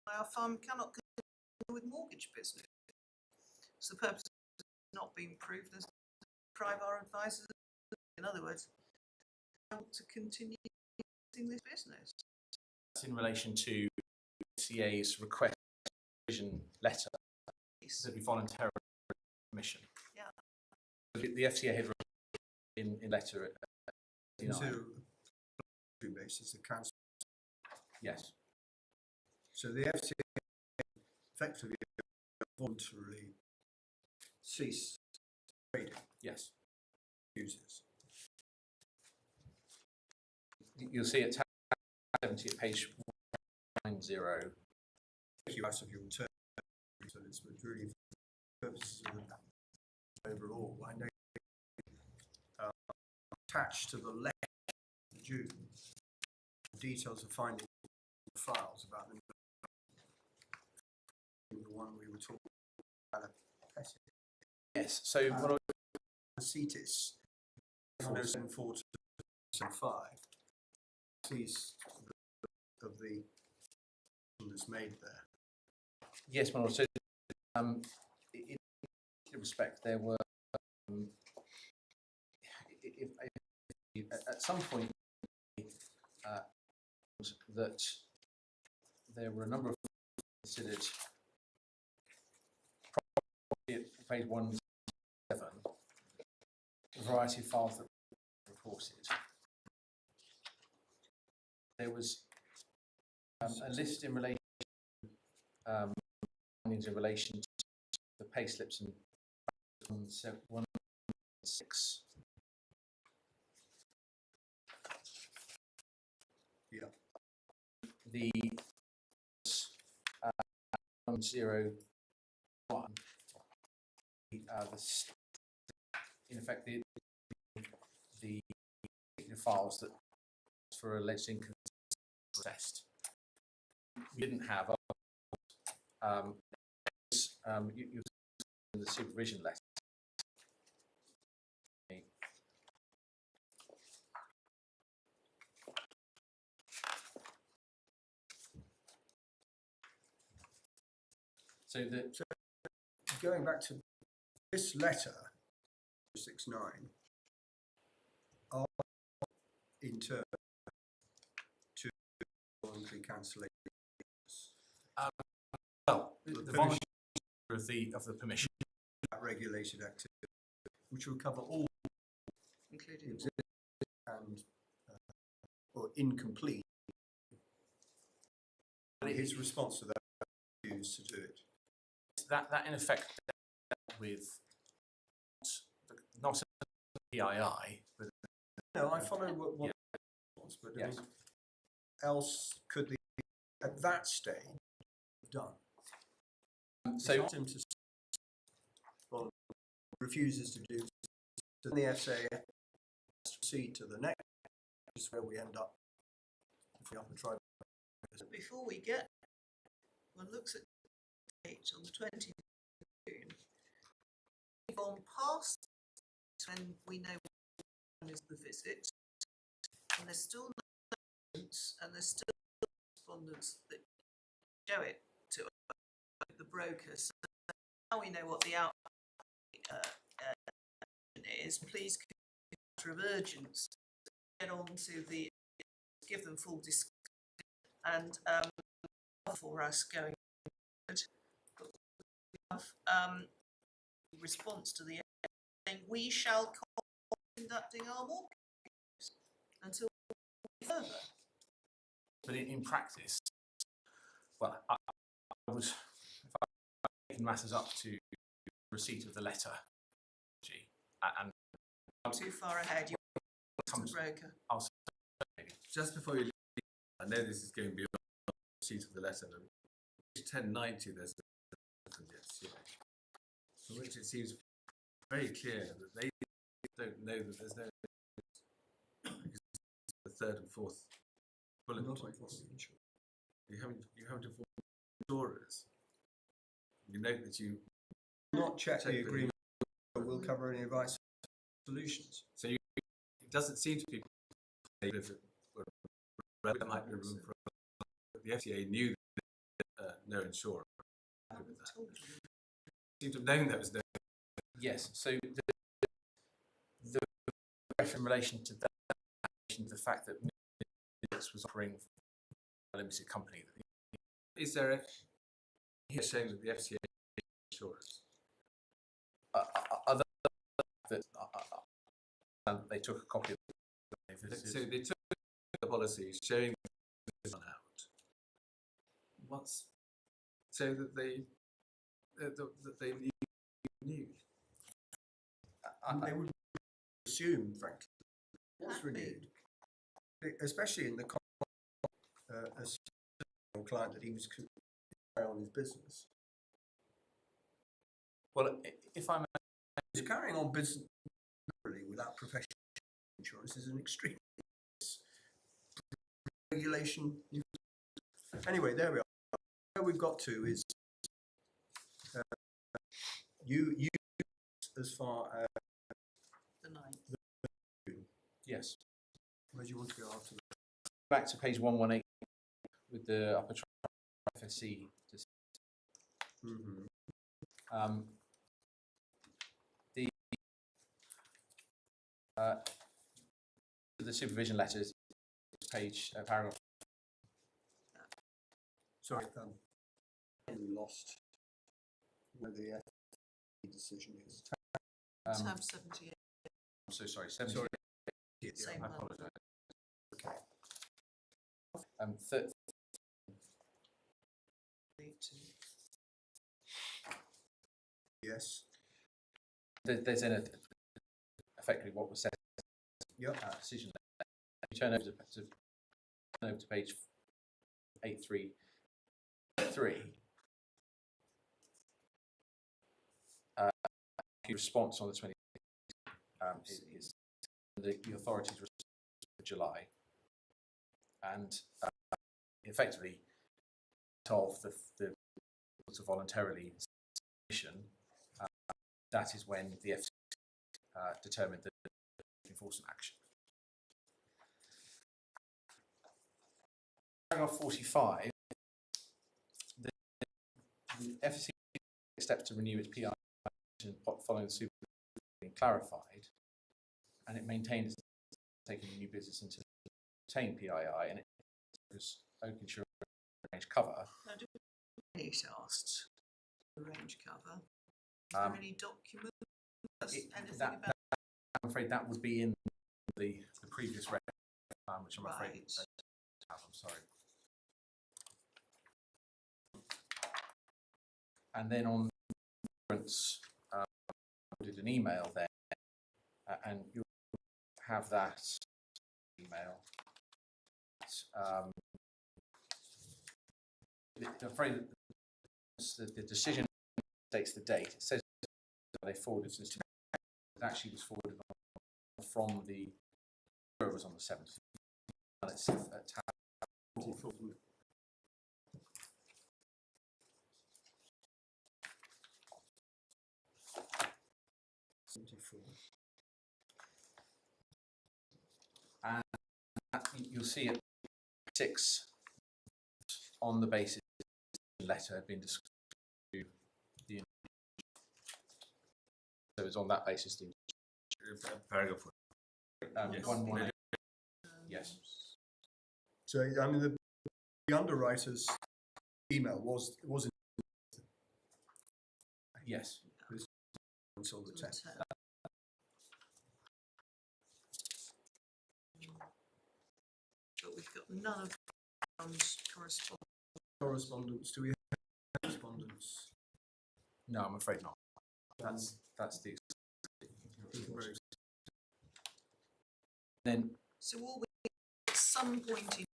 our firm cannot continue with mortgage business. So the purpose has not been proved as deprive our advisors. In other words, to continue doing this business. That's in relation to FCA's request provision letter that we voluntarily permission. Yeah. The FCA had in letter at 59. So, basis, the council. Yes. So the FCA effectively voluntarily cease trading Yes. users. You'll see at tab 70 at page 190. Take you out of your term, so it's really for purposes of the overall. I know attached to the letter of June, the details of finding files about the one we were talking about. Yes. So what I CETIS 107.4 to 5 cease of the that's made there. yes, my lord. So in respect, there were at some point that there were a number of considered probably at page 17, a variety of files that were reported. There was a list in relation findings in relation to the pay slips and 116. Yeah. The 101, in effect the files that for alleged inconsistency assessed. We didn't have you in the supervision letter. So going back to this letter, 69, are in turn to voluntary cancellation. Well, the voluntary of the permission. That regulated activity, which will cover all Including existing and or incomplete. And his response to that is to do it. That in effect with not a PII, but No, I follow what it was, but I yes. mean, else could the at that stage have done? So It's him to well, refuses to do, so then the FCA has to proceed to the next, which is where we end up if we Upper Tribunal. But before we get, one looks at the date on the 20th of June, we've gone past when we know when is the visit, and there's still no evidence, and there's still respondents that show it to the broker. So now we know what the outcome is. Please, matter of urgency, get on to the, give them full disclosure and for us going forward. But we have response to the saying we shall conducting our mortgage until further. But in practice, well, I was taking matters up to receipt of the letter, and Too far ahead, you're the broker. I'll say maybe. Just before you leave, I know this is going beyond the receipt of the letter. Page 1090, there's a yes, yeah, for which it seems very clear that they don't know that there's no the third and fourth bullet Not points. informed insurance. You haven't informed insurers. You note that you Not check Check the the- agreement will cover any advice solutions. so you, it doesn't seem to be there might be room for the FCA knew that, no insurer happy with that. Seemed to have known there was no. Yes, so the question in relation to that, in relation to the fact that Newey was offering a limited company. Is there a here saying that the FCA insurers? Other that they took a copy of the So they took the policy showing this one out. What's so that they knew. They would assume, frankly, it was Happy. renewed, especially in the as a client that he was carrying on his business. Well, if I'm He's carrying on business really without professional insurance is an extreme regulation. Anyway, there we are. Where we've got to is you as far as The ninth. yes, where do you want to go after that? back to page 118 with the Upper Tribunal FSC. The supervision letters, page paragraph. Sorry, we lost where the FSC decision is. Tab 78. I'm so sorry. 70. Sorry. Same I month. apologise. Okay. 30, Yes. there's effectively what was said. Yep. Decision. You turn over to page 833. Response on the 20th is the authorities response for July, and effectively of the voluntarily submission. That is when the FCA determined the enforcement action. Paragraph 45. The FCA steps to renew its PI following the supervision being clarified, and it maintains taking new business until it obtain PII, and it was oak insurance range cover. Now, do we asked the range cover? Is Um, there any document? Anything that, about I'm afraid that would be in the previous rec, which I'm afraid Right. I'm sorry. And then on insurance, I did an email there, and you'll have that email. I'm afraid the decision states the date. It says they forwarded this to it actually was forwarded from the was on the 7th. And it's at tab 24. and you'll see it 6 on the basis the letter had been discussed to the so it's on that basis the Paragraph Yes. one yes. So I mean the underwriter's email was Yes. until the 10th. But we've got none of Correspondence. Do we have correspondence? No, I'm afraid not. That's the then So will we at some point in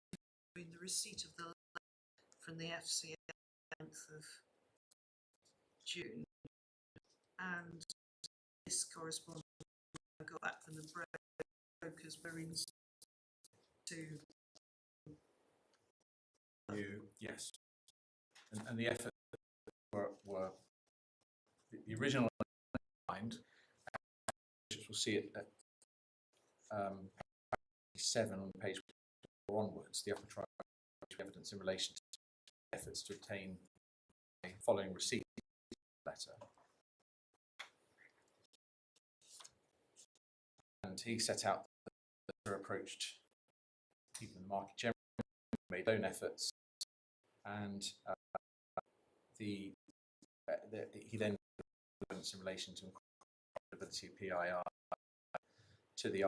the receipt of the letter from the FCA 10th of June and this correspondence I got back from the brokers were in to You, yes. And the efforts were the original mind, which we'll see it at page 7 on page 4 onwards, the Upper Tribunal evidence in relation to efforts to obtain following receipt letter. And he set out the approached people in the market generally, made their own efforts, and he then evidence in relation to incorporability of PIR to the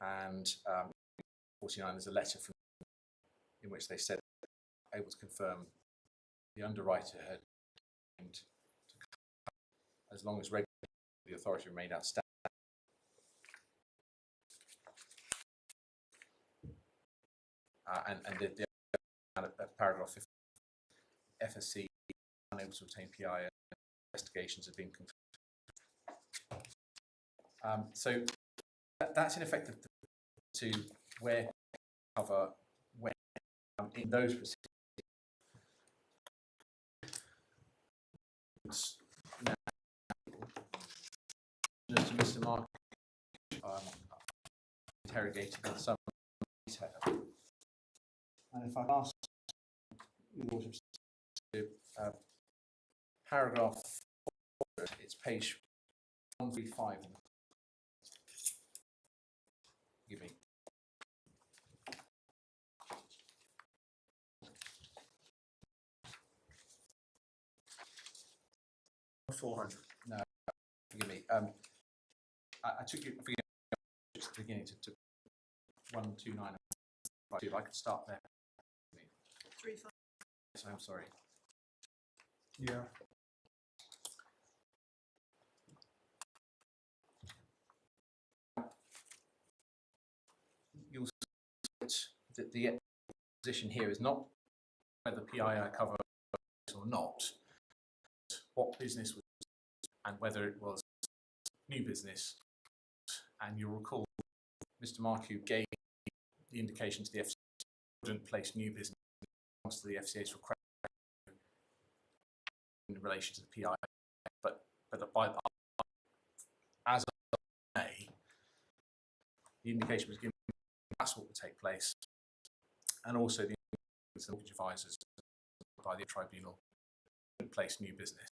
and 49 there's a letter from in which they said able to confirm the underwriter had as long as the authority remained outstanding. And the paragraph 50, FSC unable to obtain PI investigations have been concluded. So that's in effect to where cover when in those proceedings. Now, to Mr. Markou, interrogated in some detail. And if I ask you to paragraph 4, it's page 135. Give me. $400. No, forgive me. I took you for the beginning to 129. If I could start there. 3, 5. So I'm sorry. Yeah. You'll see that the position here is not whether PII cover or not, what business was and whether it was new business. And you'll recall Mr. Markou gave the indication to the FCA wouldn't place new business to the FCA's request in relation to the PII, but as of May, the indication was given that's what would take place, and also the mortgage advisors by the tribunal wouldn't place new business.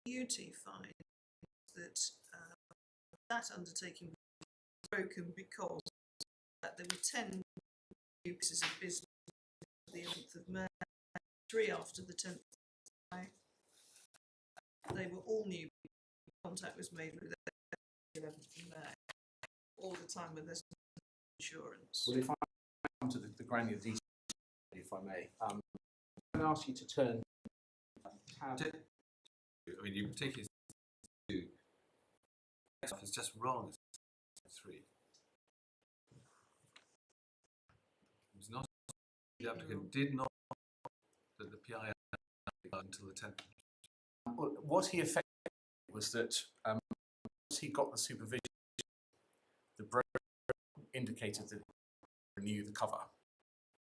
You two find that that undertaking was broken because there were 10 new pieces of business on the 11th of May, 3 after the 10th of May. They were all new. Contact was made with the 11th of May, all the time when there's no insurance. Well, if I come to the granular detail, if I may, I'm going to ask you to turn tab. I mean, you take his 2. It's just wrong. 3. It was not. The applicant did not that the PII until the 10th. What he effectively was that once he got the supervision, the broker indicated that he renewed the cover.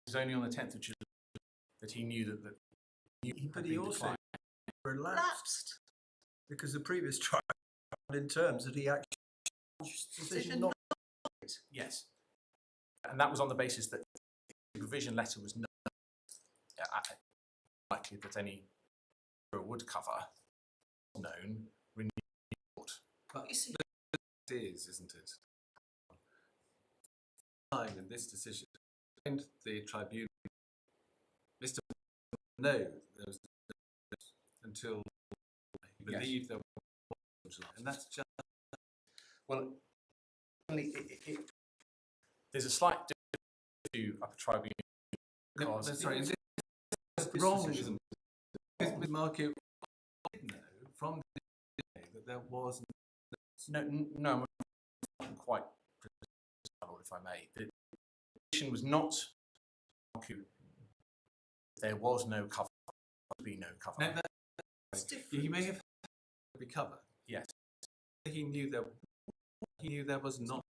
It was only on the 10th of July that he knew that But he also relapsed Lapsed. because the previous trial in terms that he actually decision not. Yes, and that was on the basis that the supervision letter was not likely that any would cover known renewed. But You see, it is, isn't it? Time in this decision, and the tribunal, Mr. No, there was until he believed there was, and that's just Well, there's a slight difference to Upper Tribunal because no, sorry, is it wrong? Isn't it? With Markou, no, from the day that there was no, I'm quite if I may. The position was not there was no cover, there would be no cover. no, It's He different. may have recover. Yes. He knew there was not.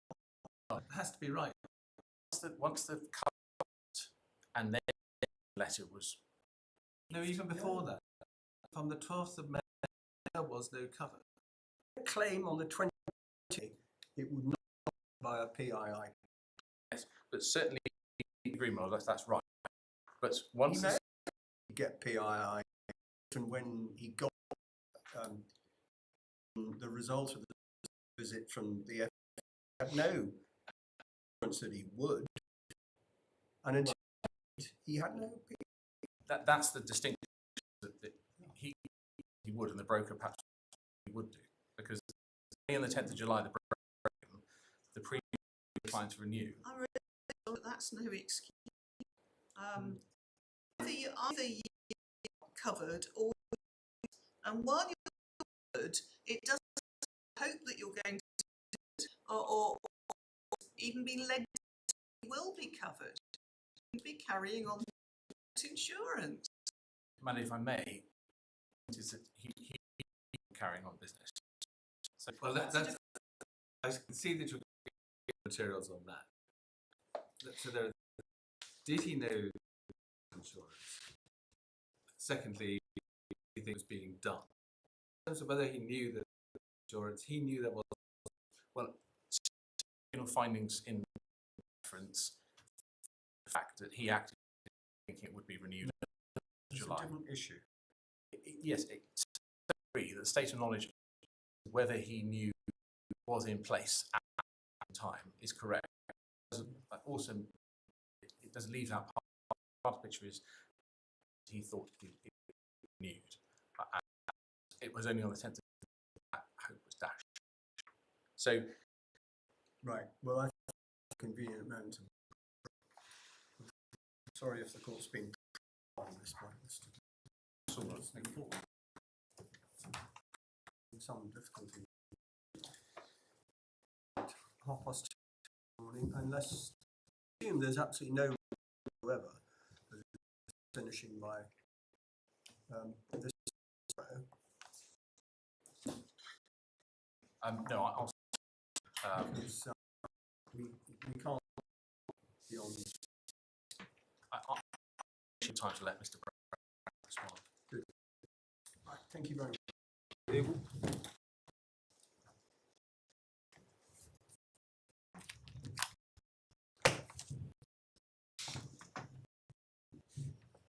It has to be right. Once the cover and then the letter was No, even before that, from the 12th of May, there was no cover. Claim on the 20th, it would not be by a PII. yes, but certainly agreement. That's right. But once He may get PII, and when he got the result of the visit from the FA, had no assurance that he would, and until he had no PII. that's the distinction that he would, and the broker perhaps he would do, because on the 10th of July, the premium declined to renew. I really feel that that's no excuse. Either you're covered or, and while you're covered, it doesn't hope that you're going to, or even be led to you will be covered. You'll be carrying on insurance. Madam, if I may, is that he carrying on business. So Well, that's. I can see that you're getting materials on that. So did he know insurance? Secondly, anything was being done. In terms of whether he knew that insurance, he knew there was. well, findings in reference the fact that he acted thinking it would be renewed in It's a July. different issue. Yes, it's agree that the state of knowledge whether he knew was in place at the time is correct. But also, it does leave out part of the picture is he thought it renewed. It was only on the 10th of that hope was dashed. So, Right. Well, I think it's a convenient moment. Sorry if the court's been on this point. Some difficulty. 2:30 morning, unless I assume there's absolutely no whatsoever finishing by this. no, I'll. Because, we can't be on. I should time to let Mr. Brown respond. Right, thank you very much.